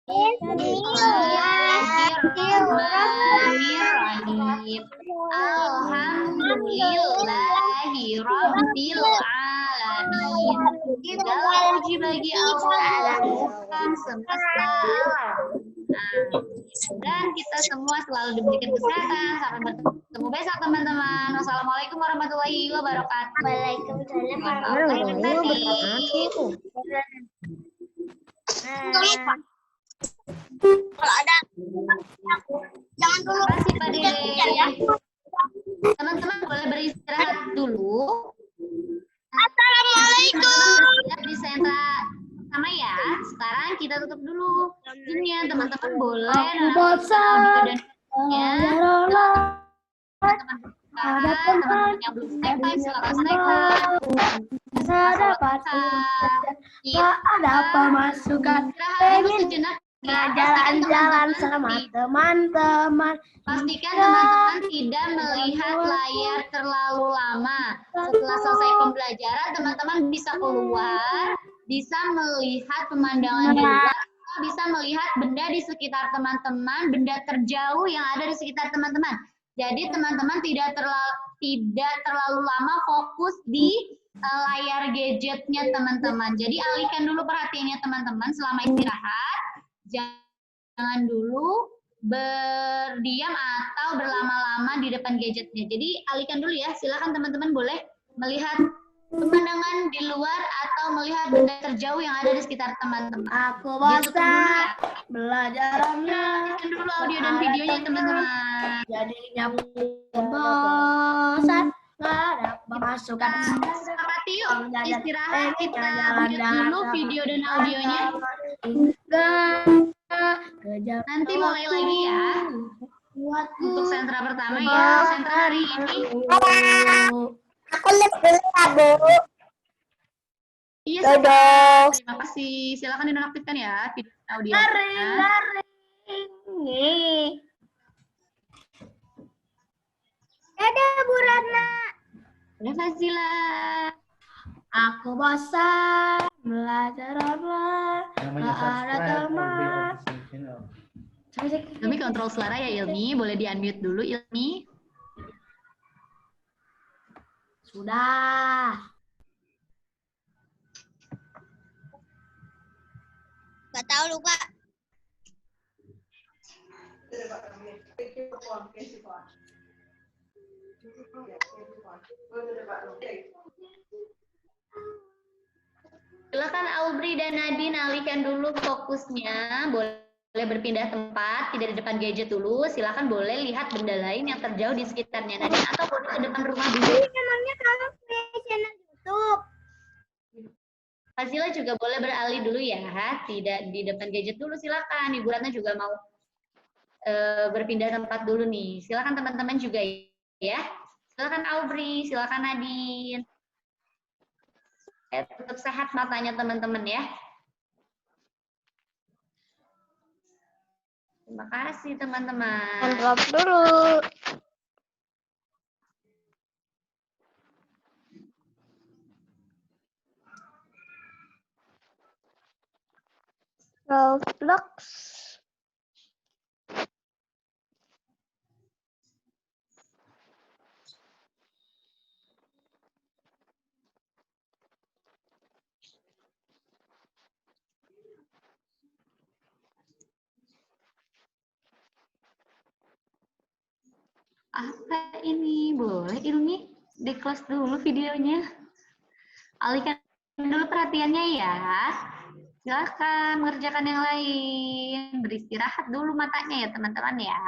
Bismillahirrahmanirrahim. Alhamdulillahi Rabbil Alamin. Segala puji bagi Allah Tuhan semesta. Dan kita semua selalu diberikan kesehatan. Sampai bertemu besok teman-teman. Wassalamualaikum warahmatullahi wabarakatuh. Waalaikumsalam warahmatullahi wabarakatuh. Kalau ada, jangan dulu. Terima kasih Pak Dede. Teman-teman boleh beristirahat dulu. Assalamualaikum. Lihat di sentra sama ya. Sekarang kita tutup dulu. Ini ya teman-teman boleh audio dan teman-teman yang belum snack time silakan snack time. Ada pemasukan. Istirahat dulu sejenak. Jalan-jalan sama teman-teman. Pastikan teman-teman tidak melihat layar terlalu lama. Setelah selesai pembelajaran, teman-teman bisa keluar, bisa melihat pemandangan di luar, atau bisa melihat benda di sekitar teman-teman, benda terjauh yang ada di sekitar teman-teman. Jadi teman-teman tidak terlalu lama fokus di layar gadgetnya teman-teman. Jadi alihkan dulu perhatiannya teman-teman selama istirahat. Jangan dulu berdiam atau berlama-lama di depan gadgetnya. Jadi alihkan dulu ya. Silakan teman-teman boleh melihat pemandangan di luar atau melihat benda terjauh yang ada di sekitar teman-teman. Aku bosan belajarannya. Alihkan dulu audio dan videonya teman-teman. Jadinya bosan. Nggak ada pemasukan. Sepakati yuk istirahat. Kita mute dulu video dan audionya. Nanti mulai lagi ya. Untuk sentra pertama ya. Sentra hari ini. Aku lihat dulu ya, Bu. Iya, Dadah. terima kasih. Silakan dinonaktifkan ya video dan audio. Nih. Dadah, Bu Ratna. Udah Fazila. Aku bosan belajar online. Nggak ada teman. Ilmi kontrol suara ya Ilmi. Boleh di-unmute dulu Ilmi. Sudah. Gak tahu lupa. Silakan Aubri dan Nadine alihkan dulu fokusnya. Boleh berpindah tempat, tidak di depan gadget dulu. Silakan boleh lihat benda lain yang terjauh di sekitarnya Nadine atau boleh ke depan rumah dulu. Namanya kalau punya channel YouTube. Fazila juga boleh beralih dulu ya, tidak di depan gadget dulu. Silakan. Ibu Ratna juga mau berpindah tempat dulu nih. Silakan teman-teman juga ya. Silakan Aubri, silakan Nadine. Tetap sehat matanya teman-teman ya. Terima kasih teman-teman. Drop dulu. Roblox. Apa ini? Boleh Ilmi di close dulu videonya. Alihkan dulu perhatiannya ya. Silahkan mengerjakan yang lain. Beristirahat dulu matanya ya teman-teman ya.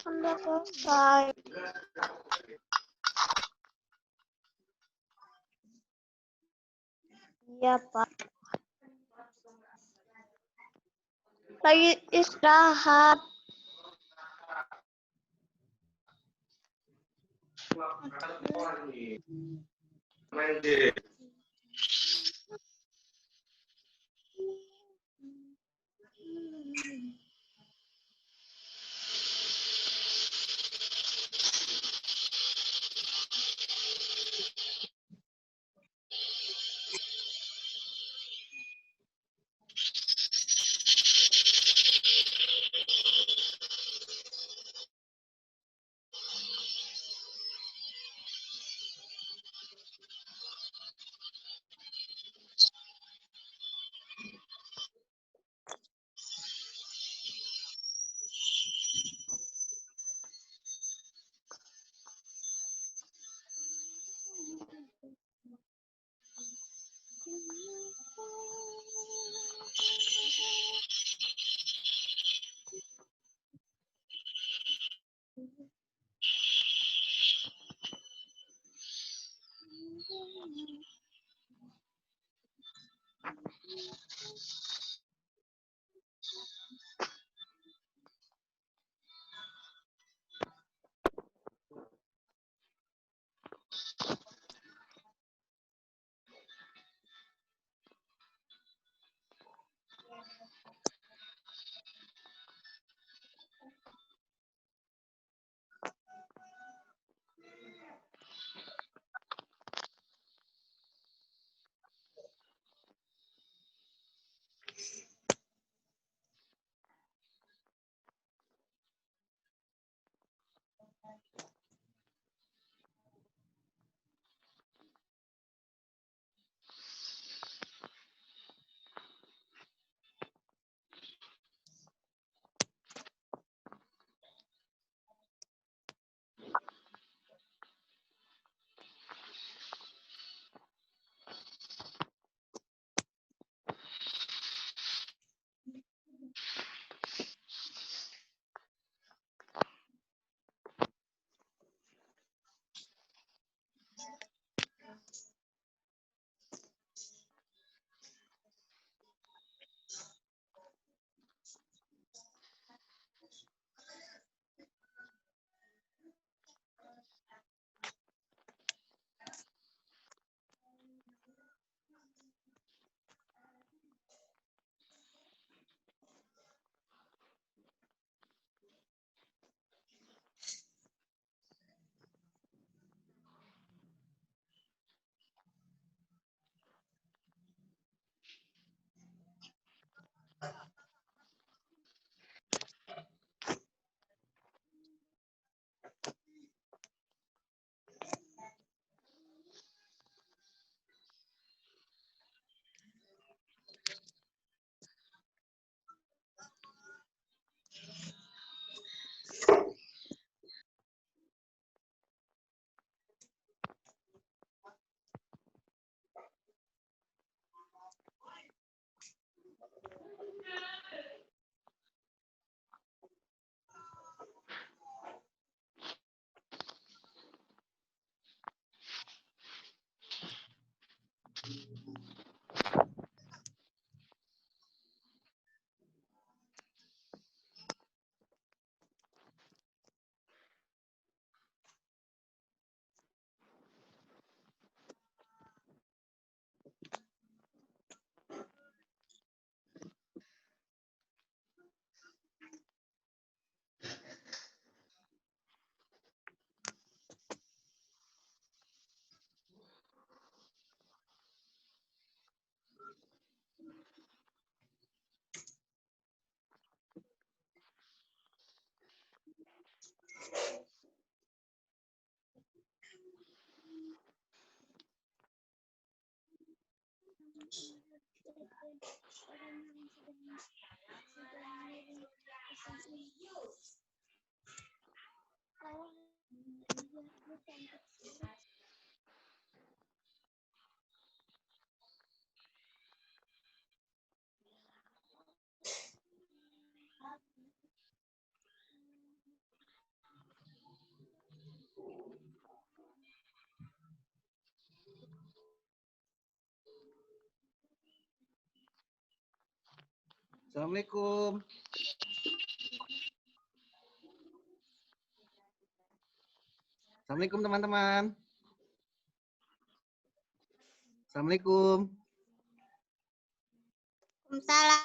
Sudah selesai. Iya, Pak. Lagi istirahat. Assalamualaikum. Assalamualaikum teman-teman. Assalamualaikum. Waalaikumsalam.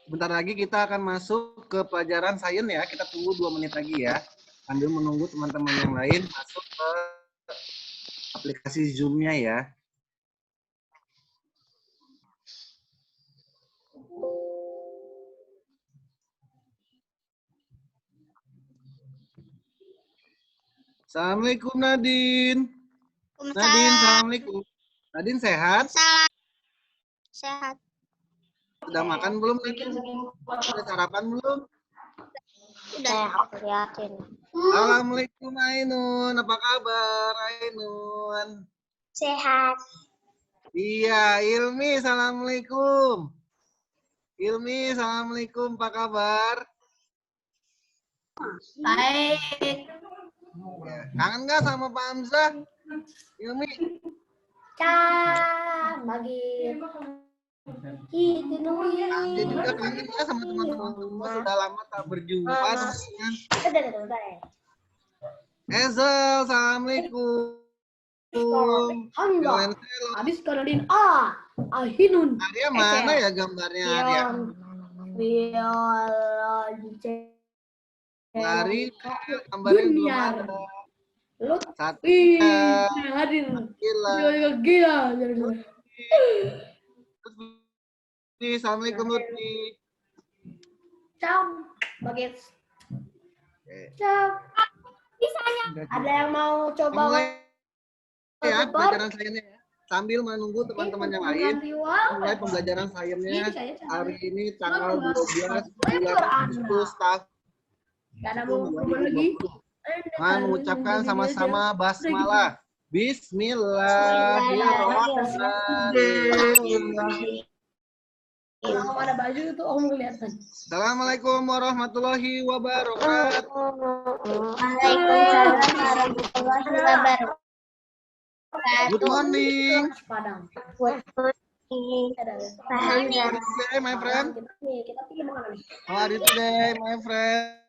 Sebentar lagi kita akan masuk ke pelajaran sains ya. Kita tunggu 2 menit lagi ya. Sambil menunggu teman-teman yang lain masuk ke aplikasi Zoom-nya ya. Assalamualaikum Nadine. Nadine, assalamualaikum. Nadine sehat? Salam. Sehat. Sudah makan belum Nadine? Sudah sarapan belum? Udah aku liatin. Assalamualaikum Ainun, apa kabar Ainun? Sehat. Iya, Ilmi, assalamualaikum. Ilmi, assalamualaikum, apa kabar? Baik. Ya, kangen nggak sama Pak Hamzah? Ilmi, Bagi itu dia juga kangen ya sama teman-teman semua. Sudah lama tak berjumpa teman-teman. Ezel, assalamualaikum. Hamzah. Hello. Habis kanalin Ahinun. Arya mana ya gambarnya Arya? Lari gambarnya belum ada. Satu. Gila. Lutfi, assalamualaikum Lutfi. Baget. Oke. Ada yang mau coba Mulai ya pembelajaran sainsnya ya. Sambil menunggu teman-teman yang lain mulai pembelajaran sainsnya hari ini tanggal 12 bulan Agustus tahun Gak ada mau lagi. mengucapkan sama-sama basmalah. Bismillahirrahmanirrahim. Kalau ada baju itu om kelihatan. Assalamualaikum warahmatullahi wabarakatuh. Waalaikumsalam warahmatullahi wabarakatuh. Good morning. Padang. How are you today, my friend? Nih, kita pilih mana nih? How are you today, my friend?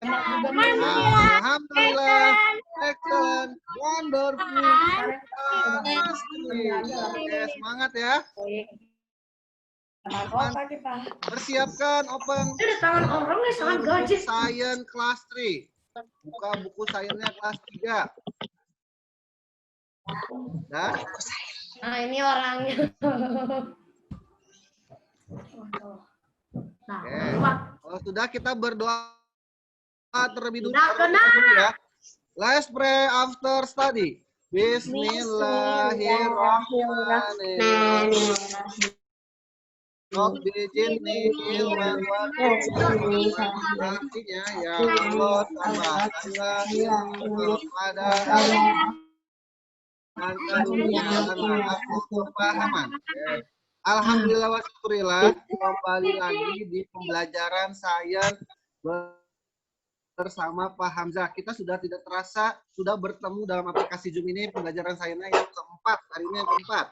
Alhamdulillah, excellent, wonderful, fantastic. Oke, semangat ya. Apa kita? Persiapkan open Ada tangan orang nih sangat gaji. Science kelas 3. Buka buku sainsnya kelas 3. Nah, Nah, ini orangnya. Nah, oke. Kalau sudah kita berdoa terlebih dulu Nah, kena. ya. Let's pray after study. Bismillahirrahmanirrahim. Rabbi jinni ilman wa artinya ya Allah tambahkanlah ilmu kepada dan karuniakanlah aku kepahaman. Alhamdulillah wa syukurillah, kembali lagi di pembelajaran sains bersama Pak Hamzah. Kita sudah tidak terasa sudah bertemu dalam aplikasi Zoom ini pembelajaran sainsnya yang keempat. Hari ini yang keempat.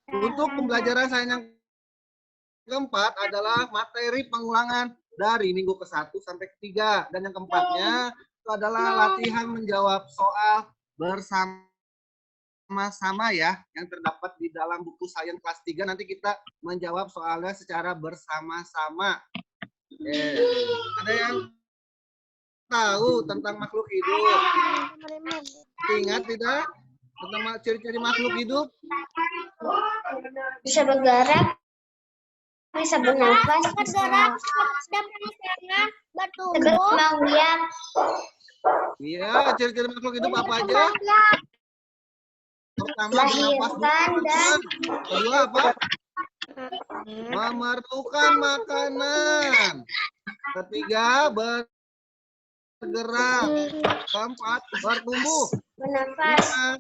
Untuk pembelajaran sains yang keempat adalah materi pengulangan dari minggu ke-1 sampai ke-3. Dan yang keempatnya itu adalah latihan menjawab soal bersama-sama ya, yang terdapat di dalam buku sains kelas 3. Nanti kita menjawab soalnya secara bersama-sama. Ada yang tahu tentang makhluk hidup? Ingat tidak? Tentang ciri-ciri makhluk hidup? Bisa bergerak, bisa bernafas, Bergerak, dan bertumbuh. mau lihat, Iya, ciri-ciri makhluk hidup apa aja? Pertama bernafas dulu, teman-teman. Kedua apa? Memerlukan makanan. Ketiga bergerak. Keempat bertumbuh. Bernafas. Lima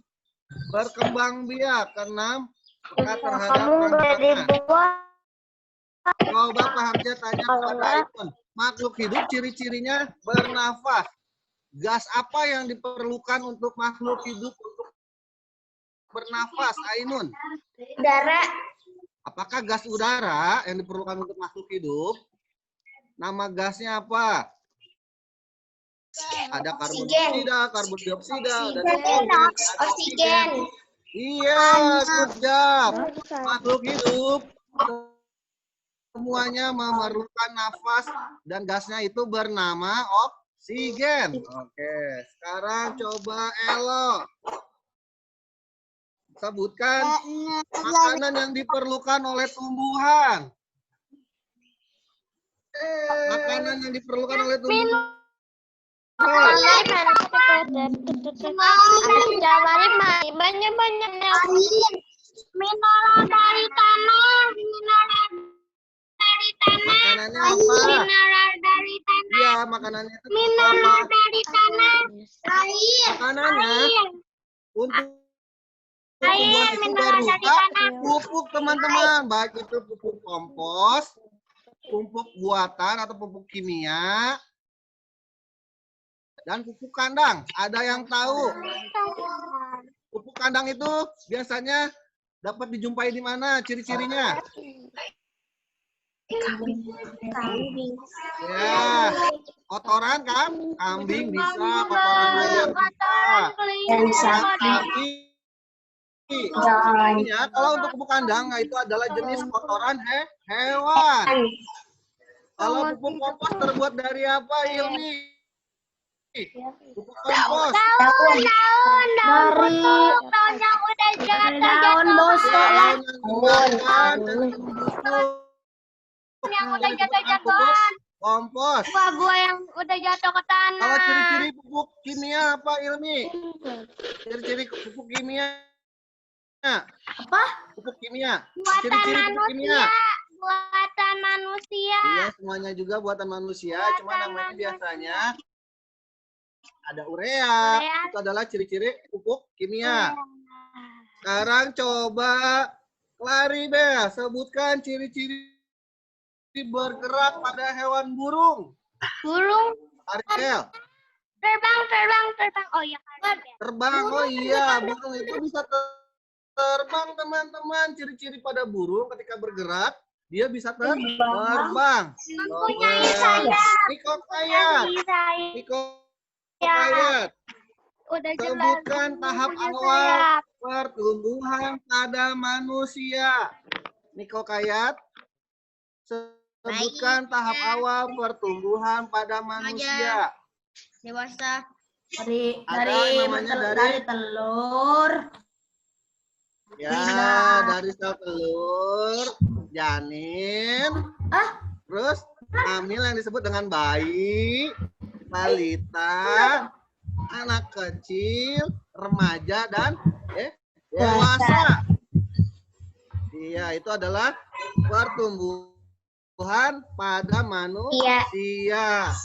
berkembang biak. Keenam peka terhadap Kamu boleh rangsangan. dibuat. Coba Pak Hamzah tanya kepada Aiton. Makhluk hidup ciri-cirinya bernafas. Gas apa yang diperlukan untuk makhluk hidup untuk bernafas, Ainun? Udara. Apakah gas udara yang diperlukan untuk makhluk hidup? Nama gasnya apa? Ada karbon dioksida, karbon dioksida, dan Oksigen. Iya, good job. Makhluk hidup semuanya memerlukan nafas dan gasnya itu bernama oksigen. Oke, sekarang coba Elo. Sebutkan makanan yang diperlukan oleh tumbuhan. Makanan yang diperlukan oleh tumbuhan. Mineral dari tanah. Mineral dari tanah. Makanannya apa? Mineral dari tanah. Iya, makanannya itu Mineral apa? dari tanah. Air. Makanannya untuk tumbuhan Air, itu mineral dari berupa tanah. pupuk, teman-teman. Baik itu pupuk kompos, pupuk buatan atau pupuk kimia, dan pupuk kandang. Ada yang tahu? Pupuk kandang itu biasanya dapat dijumpai di mana? Ciri-cirinya? Ya, kotoran kan? Kambing bisa, kotoran ayam bisa. Tapi ya, kalau untuk pupuk kandang itu adalah jenis kotoran hewan. Kalau pupuk kompos terbuat dari apa, Ilmi? Pupuk kompos. Daun yang udah Daun jatuh. yang udah jatuh-jatuhan. Kompos. Buah-buah yang udah jatuh ke tanah. Kalau ciri-ciri pupuk kimia apa, Ilmi? Ciri-ciri pupuk kimia. Apa? Pupuk kimia. Buatan Ciri-ciri pupuk kimia. Buatan manusia. Iya, semuanya juga buatan manusia. Cuma namanya biasanya ada urea. Itu adalah ciri-ciri pupuk kimia. Sekarang coba Claribel sebutkan ciri-ciri bergerak pada hewan burung. Burung. Ariel. Terbang. Oh iya. Terbang. Oh iya, burung itu bisa terbang, teman-teman. Ciri-ciri pada burung ketika bergerak, dia bisa terbang. Niko Kayat. Sebutkan tahap awal pertumbuhan pada manusia. Niko Kayat. Sebutkan tahap awal pertumbuhan pada manusia. Dewasa. Dari telur. Ya, dari sel telur, janin, terus hamil yang disebut dengan bayi, balita, anak kecil, remaja, dan dewasa. Iya, itu adalah pertumbuhan pada manusia.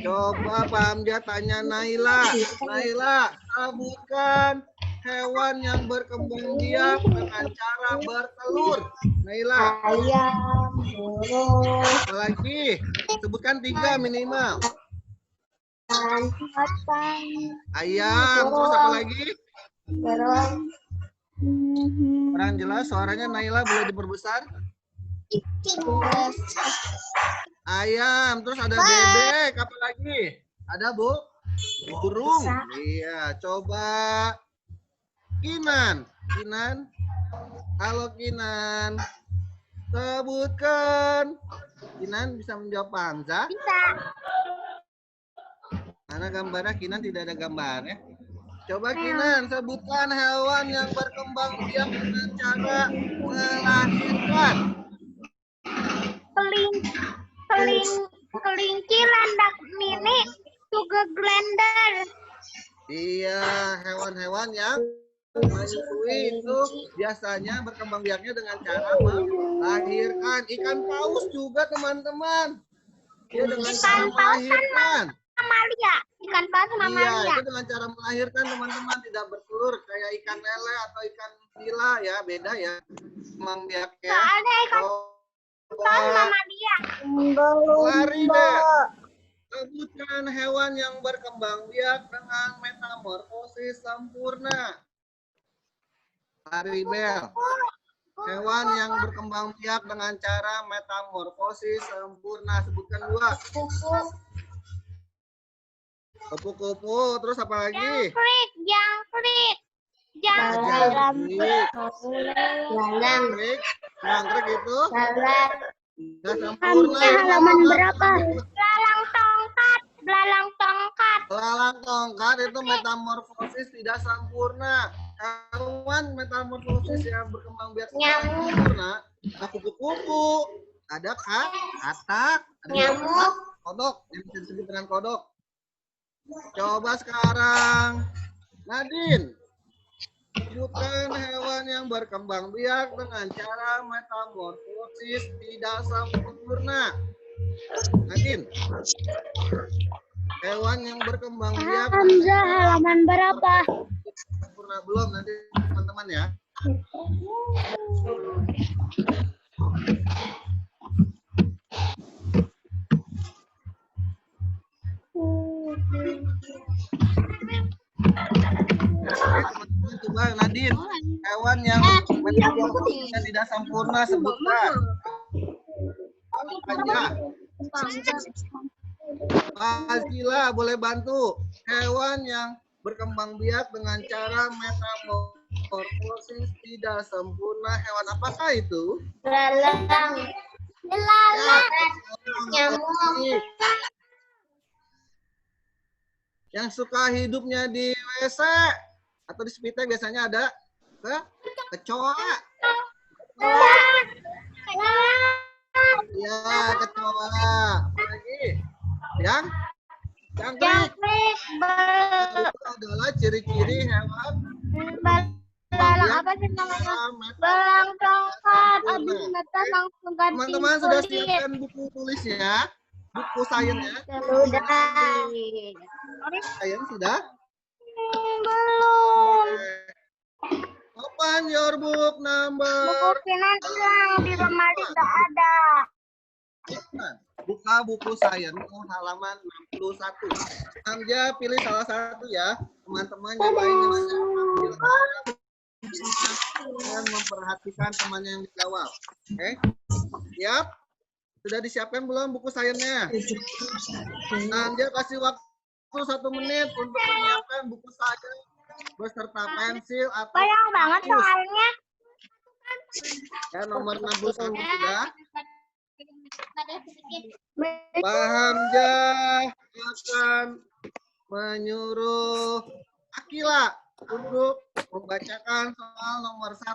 Coba Pak Hamzah tanya Naila. Naila, sebutkan hewan yang berkembang biak dengan cara bertelur. Naila. Ayam, burung, Apalagi? Sebutkan 3 minimal. Ayam, terus apa lagi? burung. Kurang jelas suaranya Naila, boleh diperbesar? Ayam, terus ada bebek, apa lagi? Ada Bu? Burung. Iya, coba Kinan. Halo Kinan. Sebutkan. Kinan bisa menjawab Pak Hamzah? Bisa. Karena gambarnya Kinan tidak ada gambarnya. Coba Kinan, sebutkan hewan yang berkembang biak dengan cara melahirkan. Kelinci, landak mini, sugar blender. Iya, hewan-hewan yang menyusui itu biasanya berkembang biaknya dengan cara melahirkan. Ikan paus juga teman-teman. Dia dengan cara melahirkan. Mamalia. Ikan paus Iya, mamalia. itu dengan cara melahirkan teman-teman, tidak bertelur kayak ikan lele atau ikan nila ya, beda ya. Kembang biaknya. Soalnya ikan paus mamalia. Lari deh. Sebutkan hewan yang berkembang biak dengan metamorfosis sempurna. Lari Bel. Hewan yang berkembang biak dengan cara metamorfosis sempurna. Sebutkan 2. Kupu-kupu. Terus apa lagi? Jangkrik. Jangkrik itu. Nggak sempurna. Halaman berapa? Belalang tongkat. Belalang tongkat itu metamorfosis tidak sempurna. Hewan metamorfosis yang berkembang biak sempurna, ada kupu-kupu, ada katak, ada Nyamuk. kodok, yang bisa disebut dengan kodok. Coba sekarang, Nadine, tunjukkan hewan yang berkembang biak dengan cara metamorfosis tidak sempurna. Nadine. Hewan yang berkembang biak. Hamzah, halaman berapa? Sempurna belum nanti teman-teman ya. Teman-teman coba Nadine, hewan yang metamorfosisnya tidak sempurna sebutkan. Aja. Azila boleh bantu. Hewan yang berkembang biak dengan cara metamorfosis tidak sempurna. Hewan apakah itu? Belalang. Nyamuk. Yang suka hidupnya di WC atau di spitek biasanya ada kecoa. Ya, kecoa. Apa lagi? Jangkrik. Itu adalah ciri-ciri hewan. Belalang apa sih namanya? Belalang tongkat. Abis mata langsung ganti Teman-teman sudah kulit. siapkan buku tulisnya? Buku sainsnya? Sudah. Sains sudah? Belum. Open your book Buku number. finance hilang di lemari nggak ada. Buka buku sains halaman 61. Hamzah pilih salah satu ya. Teman-teman nyobain dan memperhatikan temannya yang dijawab. Oke? Siap? Sudah disiapkan belum buku sainsnya? Hamzah kasih waktu 1 menit untuk menyiapkan buku sains beserta pensil atau Banyak banget soalnya. ya, nomor 61 sudah. Pak Hamzah akan menyuruh Akila untuk membacakan soal nomor 1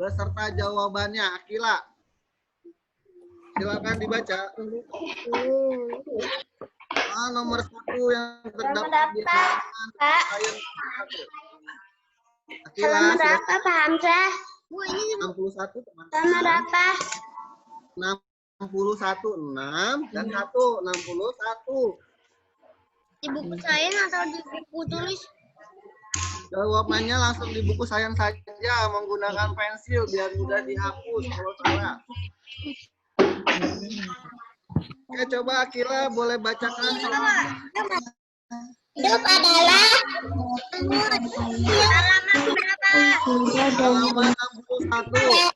beserta jawabannya. Akila, silakan dibaca. Soal nomor 1 yang terdapat di halaman sains 1. Akila, Halaman berapa, Pak Hamzah? 61 teman-teman. Halaman berapa? 61, 6 dan 1, 61. Di buku sains atau di buku tulis? Jawabannya langsung di buku sains saja menggunakan pensil biar mudah dihapus kalau salah. Oke, coba Akila boleh bacakan. Hidup adalah halaman berapa? Halaman 61.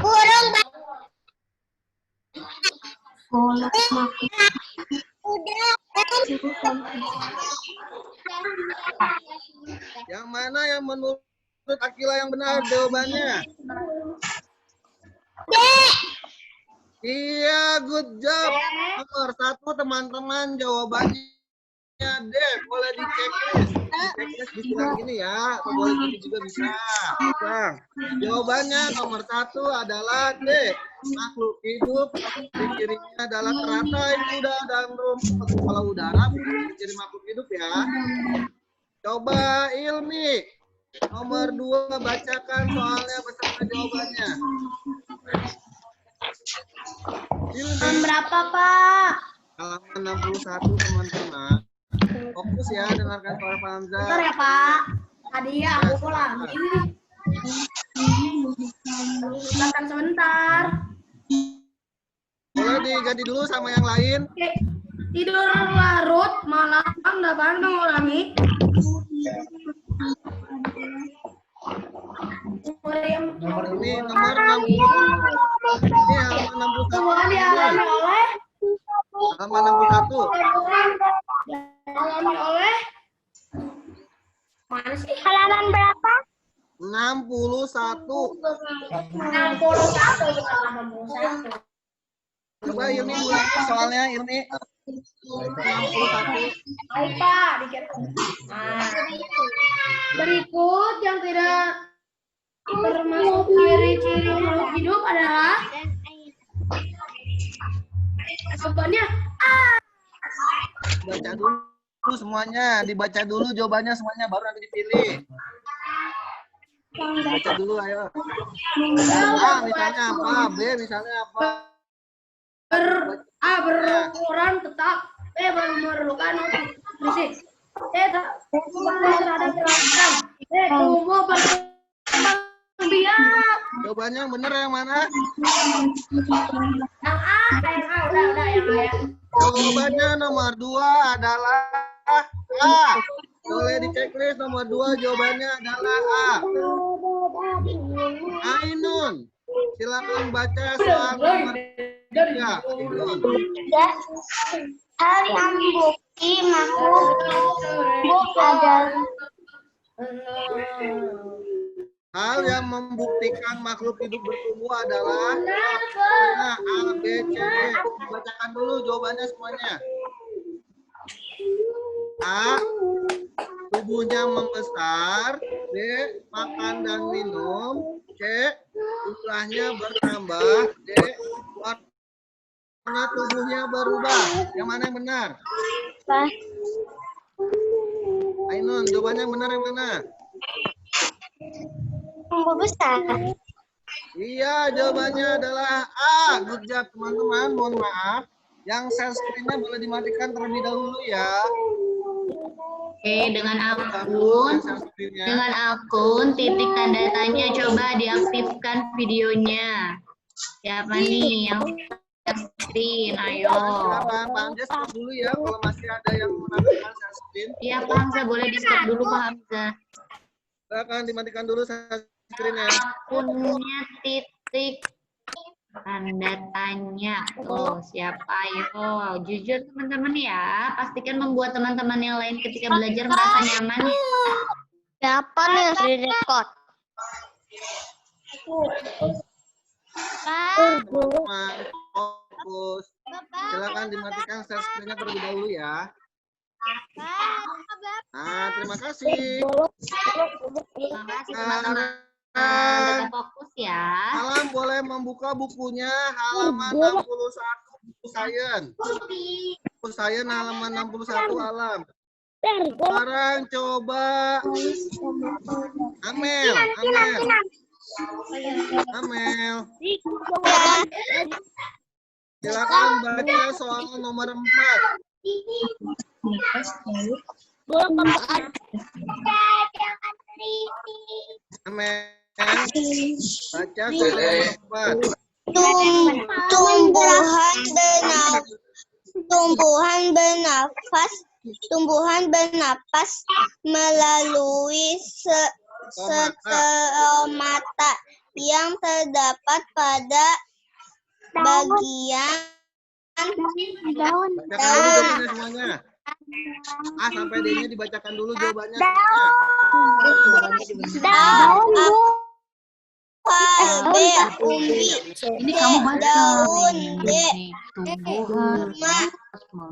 Burung. Yang mana yang menurut Akila yang benar jawabannya? Iya, good job. Nomor 1 teman-teman jawabannya D. Boleh dicek di sebelah gini ya. Atau boleh gini juga bisa. Jawabannya nomor 1 adalah D. makhluk hidup ciri-cirinya adalah teratai, kuda, dan rumput. Kalau udara bukan ciri makhluk hidup ya. Coba Ilmi, nomor 2 bacakan soalnya beserta jawabannya. Ilmi, Berapa, Pak? halaman 61 teman-teman. Fokus ya, dengarkan suara Pak Hamzah. Bentar ya, Pak. Tadi ya aku lagi. Silakan sebentar. Boleh diganti dulu sama yang lain. Oke. Tidur larut malam dapat mengulangi. Ini nomor 60. Ini halaman 61. Kemudian dialami oleh Halaman 61. dialami oleh mana sih? Halaman berapa? 61. 61. Coba Ilmi ulang soalnya Ilmi. 61. Baik, Pak. Dikit. Nah, berikut yang tidak termasuk ciri-ciri makhluk hidup adalah jawabannya Baca dulu semuanya, dibaca dulu jawabannya semuanya baru nanti dipilih. Baca dulu ayo. A misalnya apa? B misalnya apa? A berukuran tetap, B memerlukan nutrisi, C berkembang terhadap pergerakan, D tumbuh berkembang biak. Jawabannya yang benar yang mana? Yang A, udah yang A ya. Jawabannya nomor 2 adalah A. Boleh di checklist nomor 2 jawabannya adalah A. Ainun, silakan baca soal nomor 3. Hal yang bukti makhluk hidup adalah Hal yang membuktikan makhluk hidup bertumbuh adalah A, B, C, D. Bacakan dulu jawabannya semuanya. A, tubuhnya membesar. B, makan dan minum. C, jumlahnya bertambah. D, warna tubuhnya berubah. Yang mana yang benar? Ainun, jawabannya yang benar yang mana? tumbuh besar. Iya, jawabannya adalah A. Good job, teman-teman. Mohon maaf. Yang share screen-nya boleh dimatikan terlebih dahulu ya. Oke, dengan Share screen-nya. akun titik tanda tanya coba diaktifkan videonya. Siapa nih yang share screen? Ayo. Silakan, Pak Hamzah stop dulu ya. Kalau masih ada yang menggunakan share screen, Iya, Pak Hamzah boleh di stop dulu, Pak Hamzah. silakan dimatikan dulu share screen-nya. Akunnya titik tanda tanya. Tuh, siapa? Ayo, jujur teman-teman ya. Pastikan membuat teman-teman yang lain ketika belajar merasa nyaman. Siapa nih yang sudah record? Teman-teman, fokus. Silakan dimatikan share screen-nya terlebih dahulu ya. Nah, terima kasih. Terima kasih teman-teman. Tetap fokus ya. Alam boleh membuka bukunya halaman 61 buku sains. Buku sains halaman 61 Alam. Sekarang coba Amel. Silakan baca soal nomor 4. Amel, baca soal nomor 4. Tumbuhan bernapas melalui stomata yang terdapat pada bagian Bacakan dulu jawabannya semuanya. A sampai D-nya dibacakan dulu jawabannya semuanya. B. Umbi. Ini kamu baca. Daun. D. Tumbuhan.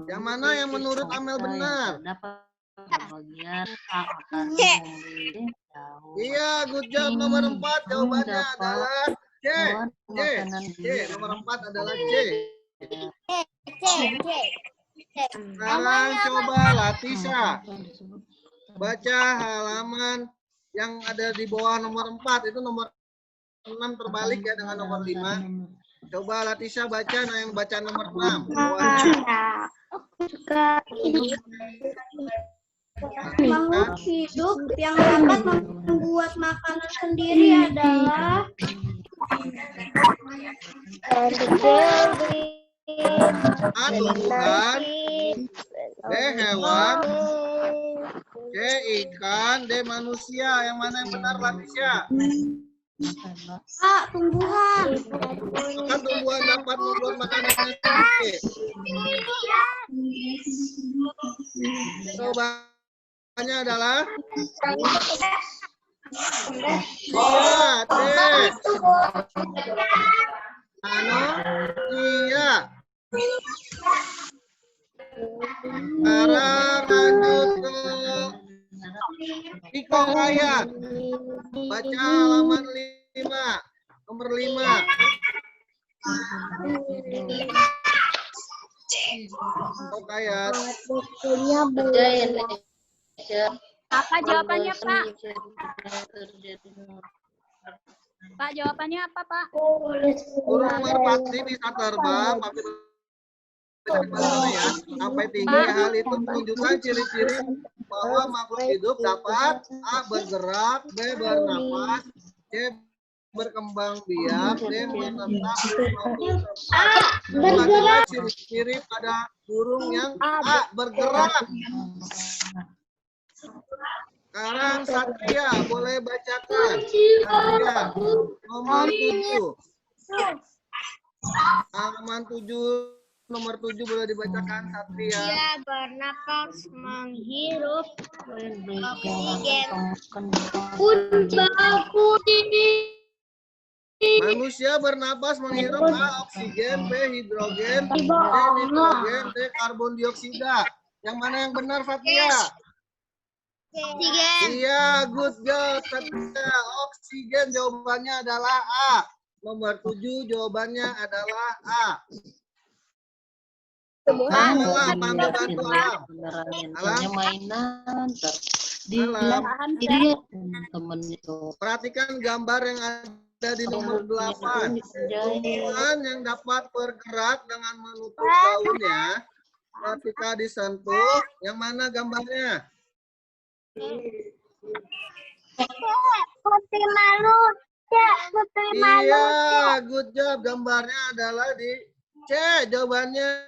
Yang mana yang menurut Amel benar? Iya, good job nomor 4. Jawabannya adalah C. Nomor 4 adalah C. Sekarang coba Latisha. Baca halaman yang ada di bawah nomor 4. Itu nomor 6 terbalik ya dengan nomor 5. Coba Latisha baca, yang baca nomor 6. Bawahnya. Makhluk hidup yang dapat membuat makanan sendiri adalah A. Tumbuhan. B. Hewan. C. Ikan. D. Manusia. Yang mana yang benar, Latisha? A. Tumbuhan. Apakah tumbuhan dapat membuat makanan sendiri? Jawabannya adalah iya, D. Iya. Sekarang lanjut ke Iko Kayat. Baca halaman 5. Nomor 5. Iko Kayat. Apa jawabannya, Pak? Pak, jawabannya apa, Pak? Burung merpati bisa terbang, tapi ya, sampai tinggi. Hal itu menunjukkan ciri-ciri bahwa makhluk hidup dapat A. bergerak, B. bernapas, C. berkembang biak, D. menetap. Adalah ciri-ciri pada burung yang A. bergerak. Sekarang Satria, boleh bacakan. Satria, nomor 7. Halaman 7, nomor 7 boleh dibacakan, Satria. Dia bernapas menghirup oksigen. Manusia bernapas menghirup A. oksigen, B. hidrogen, C. nitrogen, D. karbon dioksida. Yang mana yang benar, Satria? Oksigen. Iya, good job, Satria. Oksigen jawabannya adalah A. Nomor 7 jawabannya adalah A. Alam, bantu Alam. Alam. Mainan Alam. temen itu. Perhatikan gambar yang ada di nomor 8. Tumbuhan yang dapat bergerak dengan menutup daunnya ketika disentuh. Yang mana gambarnya? Putih malu. Putih Iya, good job. Gambarnya adalah di C. Jawabannya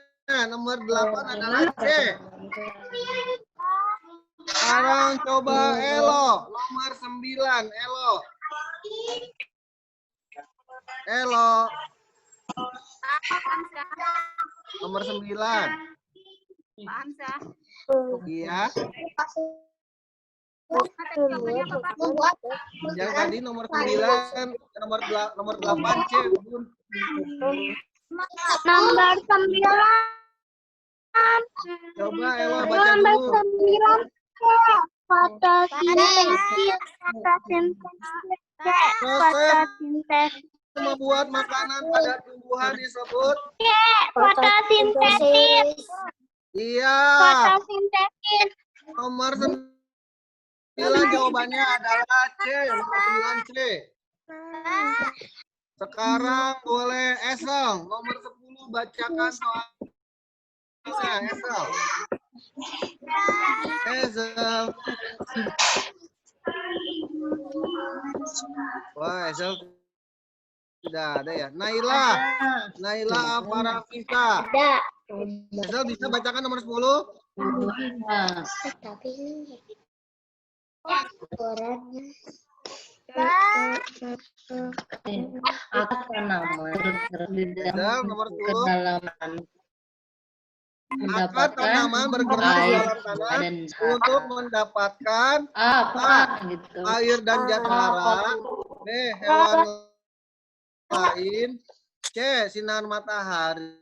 nomor 8 adalah C. Sekarang coba Elo, nomor 9. Elo. Elo. Nomor 9. Iya. Yang tadi nomor 9, nomor 8 C. Nomor 9. Coba Elo baca dulu. 9. Fotosintesis. Fotosintesis. Membuat makanan pada tumbuhan disebut Fotosintesis. iya. Fotosintesis. Nomor 9 jawabannya adalah C. Nomor 9 C. Sekarang boleh Esel. Nomor 10 bacakan soalnya. Esel. Esel. Wah, Esel tidak ada ya. Naila. Naila Farafisa. Ada. Esel bisa bacakan nomor 10? Apa nama Esel nomor 10. kedalaman Akan tanaman bergerak di dalam tanah untuk mendapatkan apa gitu. air dan zat hara. B. Hewan lain. C. Sinar matahari.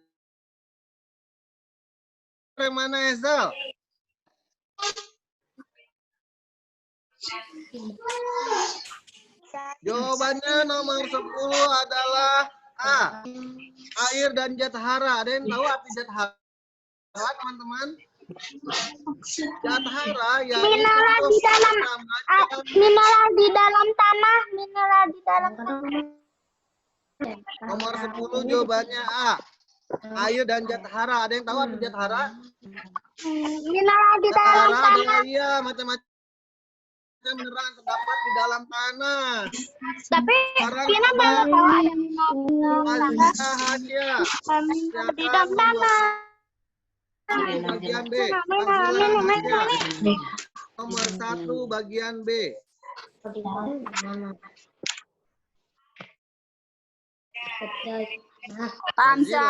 Yang mana, Esel? Jawabannya nomor 10 adalah A. Air dan zat hara. Ada yang tahu arti zat hara, teman-teman? Zat hara yaitu Mineral di dalam mineral di dalam tanah, mineral di dalam tanah. Nomor 10 jawabannya A. Air dan zat hara. Ada yang tahu arti zat hara? Mineral di Zat dalam hara tanah. adalah iya macam-macam mineral yang terdapat di dalam tanah. Tapi Sekarang Pina coba mau tahu ada mineral Hasya. di dalam tanah. Bagian B. Fazila Hasya. Nomor 1 bagian B. Hamza.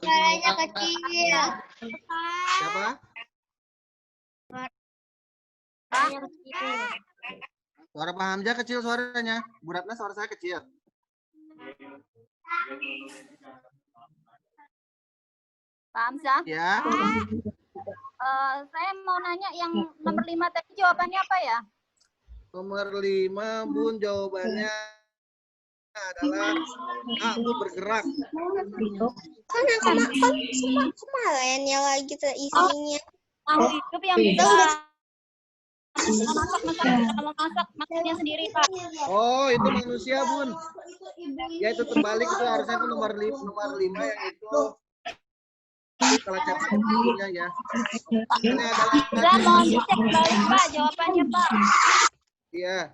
Kayaknya kecil. Siapa? Suara Pak Hamzah kecil suaranya. Bu Ratna suara saya kecil. Pak Hamzah, Ya. saya mau nanya yang nomor 5 tadi jawabannya apa ya? Nomor 5 Bun jawabannya adalah A. Bergerak. Kemarin yang lagi isinya. Hidup yang bisa memasak maksudnya sendiri, Pak. Oh, itu manusia, Bun. Ya itu terbalik itu harusnya itu nomor 5 yang itu kalau cepat sebelumnya ya. Ini adalah Enggak, mohon dicek kembali, Pak, jawabannya, Pak. Iya.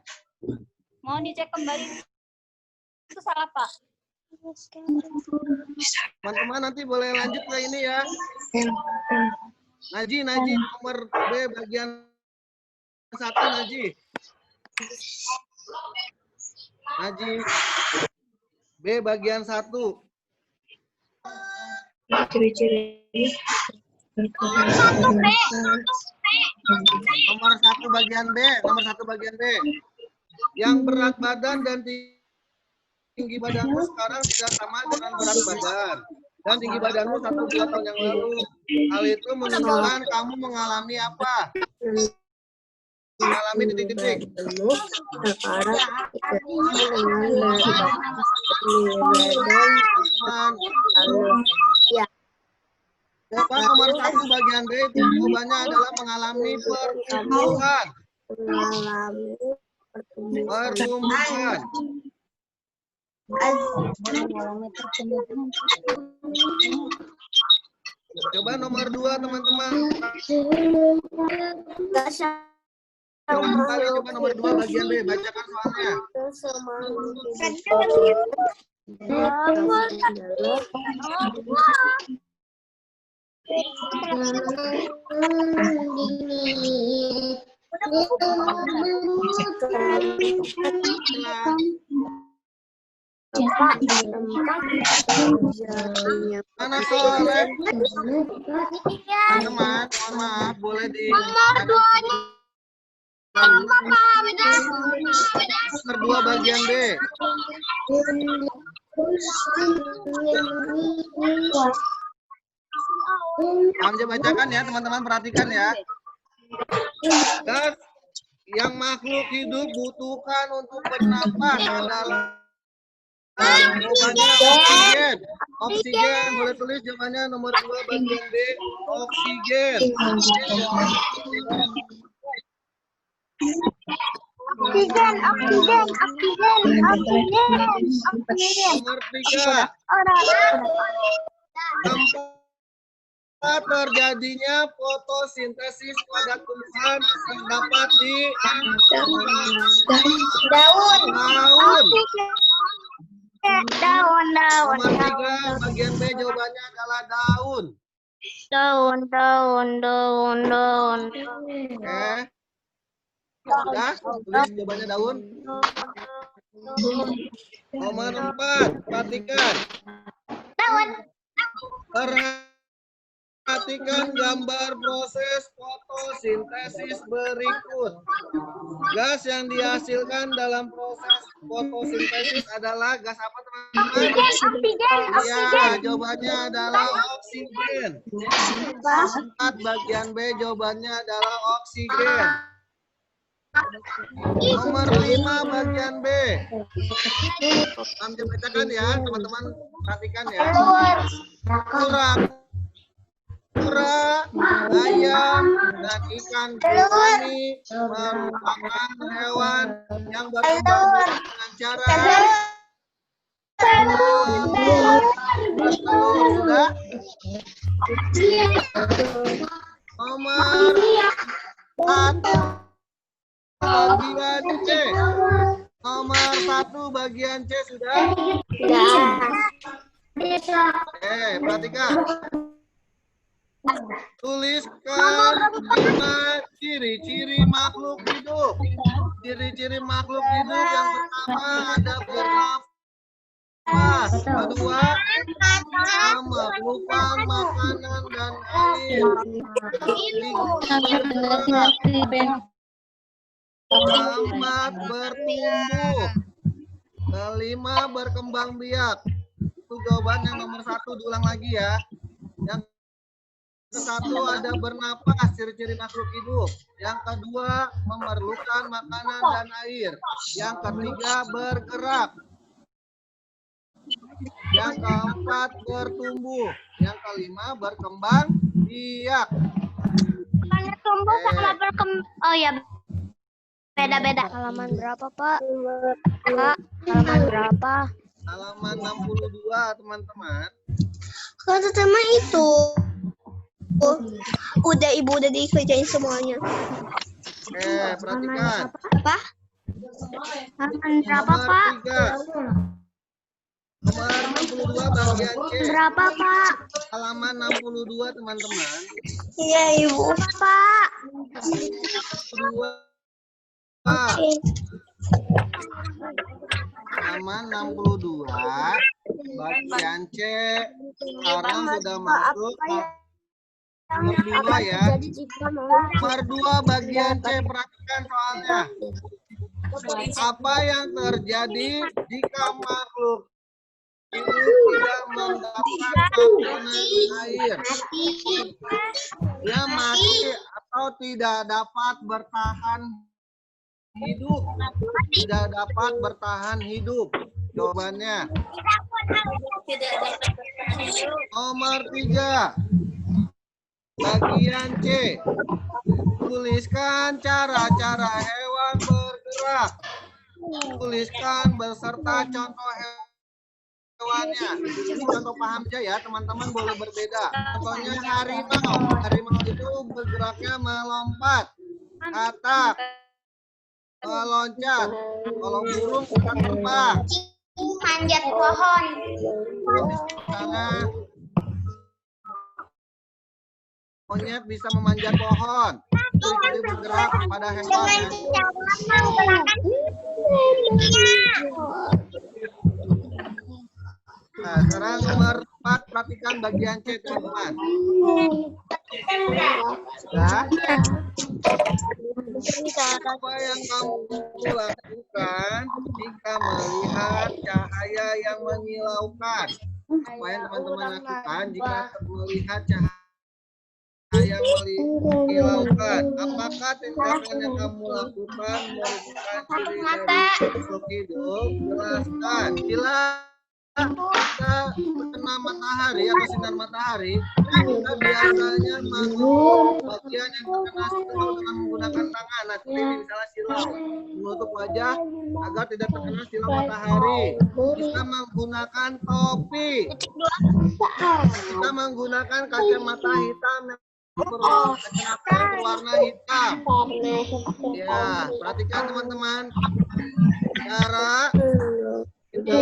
Mohon dicek kembali. Itu salah, Pak. Teman-teman nanti boleh lanjut ke ini ya. Naji nomor B bagian 1 Naji. B bagian 1. Nomor 1 bagian B. Yang berat badan dan tinggi badanmu sekarang tidak sama dengan berat badan. Dan tinggi badanmu 1-2 tahun yang lalu. Hal itu menunjukkan kamu mengalami apa? Mengalami titik-titik. Jawaban nomor 1 bagian B itu jawabannya adalah mengalami pertumbuhan. Coba nomor 2 teman-teman. Coba kembali coba nomor 2 bagian B, bacakan soalnya. Mana soleh? Teman-teman, mohon maaf, boleh di Nomor 2-nya nomor 2 bagian B. Hamzah bacakan ya, teman-teman perhatikan ya. Gas yang makhluk hidup butuhkan untuk bernapas adalah jawabannya oksigen. Oksigen, boleh tulis jawabannya nomor 2 bagian B, oksigen. Nomor 3. Tempat terjadinya fotosintesis pada tumbuhan terdapat di daun. Nomor 3 bagian B jawabannya adalah daun. Daun. Oke. Sudah tulis jawabannya daun. Nomor 4 perhatikan. Perhatikan gambar proses fotosintesis berikut. Gas yang dihasilkan dalam proses fotosintesis adalah gas apa teman-teman? Ya, jawabannya adalah oksigen. 4 bagian B jawabannya adalah oksigen. Nomor 5 bagian B. Kami bacakan ya, teman-teman perhatikan ya. Kura, ayam, dan ikan gurami merupakan hewan yang berkembang biak dengan cara bertelur. Sudah? Nomor 1 bagian C. Nomor 1 bagian C sudah? Perhatikan. Tuliskan 5 ciri-ciri makhluk hidup. Ciri-ciri makhluk hidup yang pertama ada bernafas. Kedua, memerlukan makanan dan air. Keempat, bertumbuh. Kelima, berkembang biak. Itu jawaban yang nomor 1, diulang lagi ya. Yang satu ada bernapas, ciri-ciri makhluk hidup. Yang kedua, memerlukan makanan dan air. Yang ketiga, bergerak. Yang keempat, bertumbuh. Yang kelima, berkembang biak. Bukannya tumbuh sama berkembang. Oh ya, beda-beda. Halaman berapa, Pak? Pak, halaman berapa? Halaman 62, teman-teman. Kalau tema itu udah Ibu udah dikerjain semuanya. Perhatikan. Apa? Halaman berapa, Nomor Pak? 3. Nomor 62 bagian C. Berapa, Pak? Halaman 62, teman-teman. Iya, Ibu. Pak. 62. Halaman 62 bagian C. Sekarang sudah masuk nomor 2 ya. Nomor 2 bagian C, perhatikan soalnya. Apa yang terjadi jika makhluk itu tidak mendapatkan makanan air? Dia mati atau tidak dapat bertahan hidup? Tidak dapat bertahan hidup. Jawabannya. Nomor 3. Bagian C. Tuliskan cara-cara hewan bergerak. Tuliskan beserta contoh hewannya. Ini contoh paham aja ya, teman-teman boleh berbeda. Contohnya harimau. Harimau itu bergeraknya melompat, katak, meloncat. Kalau burung bukan terbang. Manjat pohon. Misalnya monyet bisa memanjat pohon. Jadi bergerak pada hewan. Nah, sekarang nomor 4, perhatikan bagian C, teman-teman. Sudah? Apa yang kamu lakukan jika melihat cahaya yang menyilaukan? Apa yang teman-teman lakukan jika melihat cahaya yang menyilaukan? Apakah tindakan yang kamu lakukan merupakan ciri dari makhluk hidup? Jelaskan. Kita kena matahari atau sinar matahari, kita biasanya masuk bagian yang terkena silau dengan menggunakan tangan. Nah, seperti ini misalnya silau, menutup wajah agar tidak terkena silau matahari. Kita menggunakan topi. Kita menggunakan kacamata hitam yang berwarna hitam. Ya, perhatikan teman-teman. Cara kita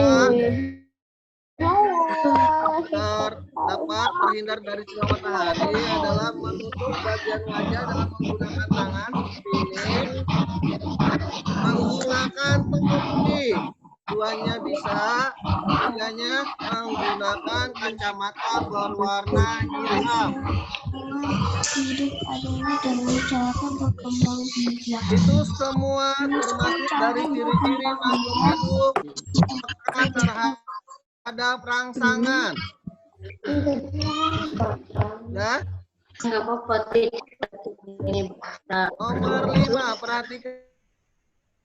dapat terhindar dari sinar matahari adalah menutup bagian wajah dengan menggunakan tangan seperti ini, menggunakan topi, duanya bisa, tiganya menggunakan kacamata berwarna hitam. Itu semua termasuk dari ciri-ciri makhluk hidup terhadap rangsangan. Ya. Enggak apa-apa. Nomor 5, perhatikan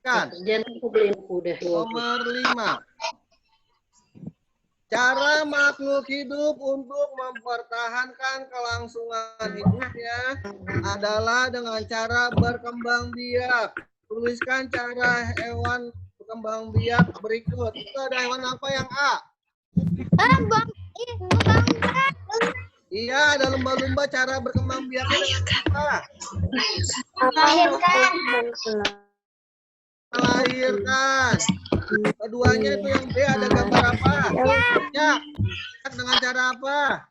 Jangan aku beli udah. Nomor 5. Cara makhluk hidup untuk mempertahankan kelangsungan hidupnya adalah dengan cara berkembang biak. Tuliskan cara hewan berkembang biak berikut. Itu ada hewan apa yang A? Iya, ada lumba-lumba. Cara berkembang biaknya dengan apa? Melahirkan. Keduanya itu yang B, ada gambar apa? Ya. Dengan cara apa?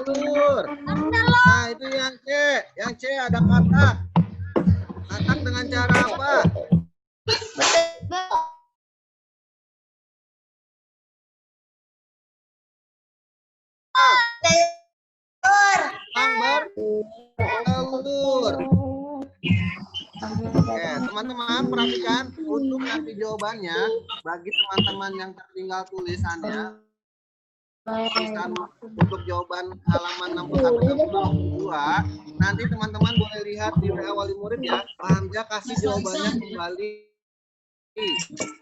Bertelur. Nah, itu yang C. Yang C ada katak. Katak dengan cara apa? Bertelur. Oke, teman-teman perhatikan untuk nanti jawabannya bagi teman-teman yang tertinggal tulisannya. Tulisan untuk jawaban halaman 60-62, nanti teman-teman boleh lihat di WA Wali Murid ya. Pak Hamzah kasih jawabannya kembali.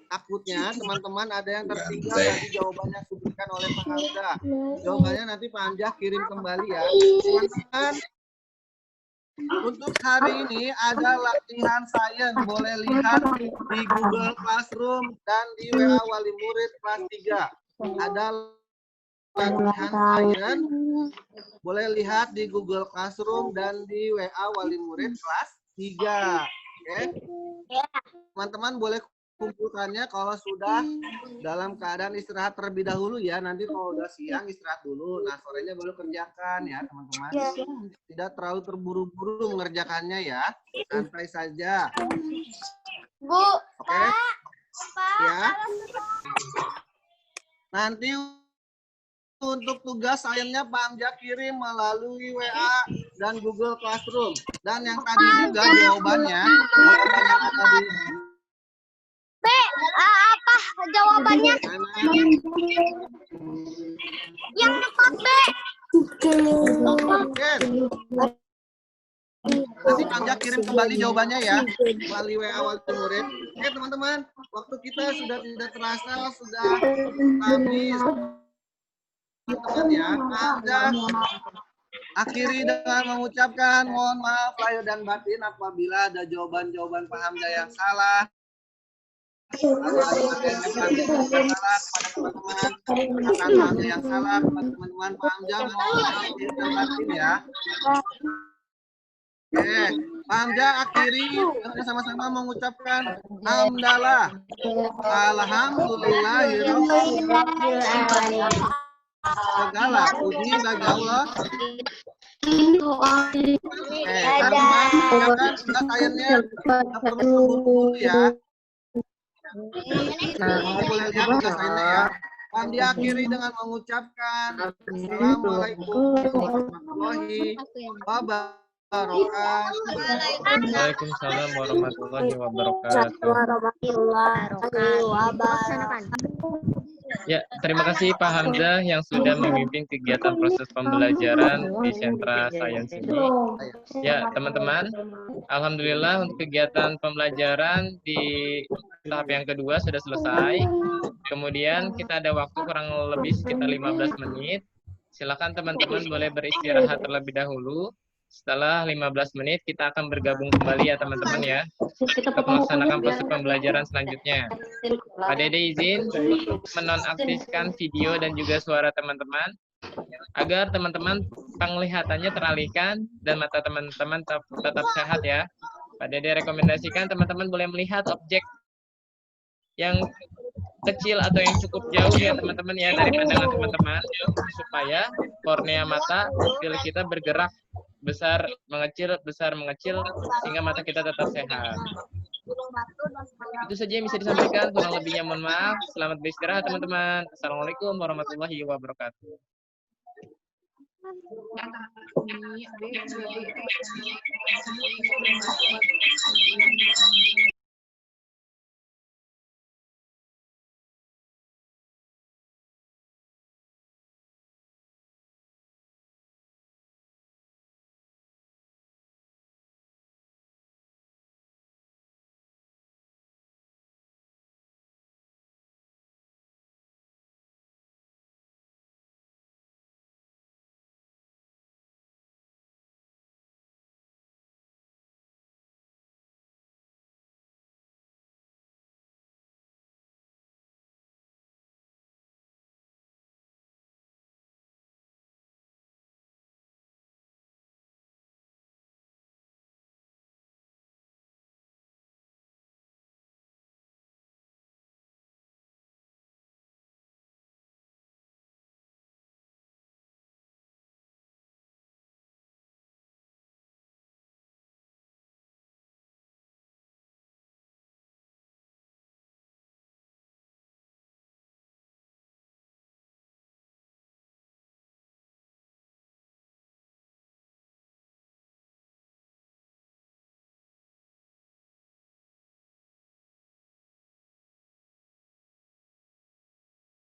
Takutnya teman-teman ada yang tertinggal nanti jawabannya diberikan oleh Pak Hamzah. Jawabannya nanti Pak Hamzah kirim kembali ya. Teman-teman, untuk hari ini ada latihan sains, boleh lihat di Google Classroom dan di WA Wali Murid kelas 3. Ada latihan sains, boleh lihat di Google Classroom dan di WA Wali Murid kelas 3. Oke. Teman-teman boleh kumpulkannya kalau sudah dalam keadaan istirahat terlebih dahulu ya. Nanti kalau udah siang istirahat dulu. Nah, sorenya baru kerjakan ya, teman-teman. Tidak terlalu terburu-buru mengerjakannya ya. Santai saja. Bu, Oke. Ya. Nanti untuk tugas sainsnya Pak Hamzah kirim melalui WA dan Google Classroom. Dan yang tadi juga jawabannya yang ada di Apa jawabannya? Yang empat B. Oke. Nanti Pak Hamzah kirim kembali jawabannya ya melalui WA Wali Murid. Oke teman-teman, waktu kita sudah tidak terasa, sudah habis. Teman-teman ya, Pak Hamzah akhiri dengan mengucapkan mohon maaf lahir dan batin apabila ada jawaban-jawaban Pak Hamzah yang salah. Teman-teman yang salah, teman-teman Pak Hamzah mohon maaf lahir dan batin ya. Oke, Pak Hamzah akhiri sama-sama mengucapkan hamdalah. Alhamdulillahirobbilalamin. Segala puji bagi Allah. Teman-teman, silakan sudah sayangnya nggak perlu buru-buru ya. Boleh lihat sudah sayangnya ya. Dan diakhiri dengan mengucapkan Assalamualaikum warahmatullahi wabarakatuh. Waalaikumsalam warahmatullahi wabarakatuh. Ya, terima kasih Pak Hamzah yang sudah memimpin kegiatan proses pembelajaran di sentra sains ini. Ya, teman-teman, alhamdulillah untuk kegiatan pembelajaran di tahap yang kedua sudah selesai. Kemudian kita ada waktu kurang lebih sekitar 15 menit. Silakan teman-teman boleh beristirahat terlebih dahulu. Setelah 15 menit kita akan bergabung kembali ya teman-teman ya. Untuk melaksanakan proses pembelajaran selanjutnya. Pak Dede izin untuk menonaktifkan video dan juga suara teman-teman agar teman-teman penglihatannya teralihkan dan mata teman-teman tetap sehat ya. Pak Dede rekomendasikan teman-teman boleh melihat objek yang kecil atau yang cukup jauh ya teman-teman ya dari pandangan teman-teman supaya kornea mata pupil kita bergerak besar mengecil sehingga mata kita tetap sehat. Itu saja yang bisa disampaikan, kurang lebihnya mohon maaf. Selamat beristirahat teman-teman. Assalamualaikum warahmatullahi wabarakatuh.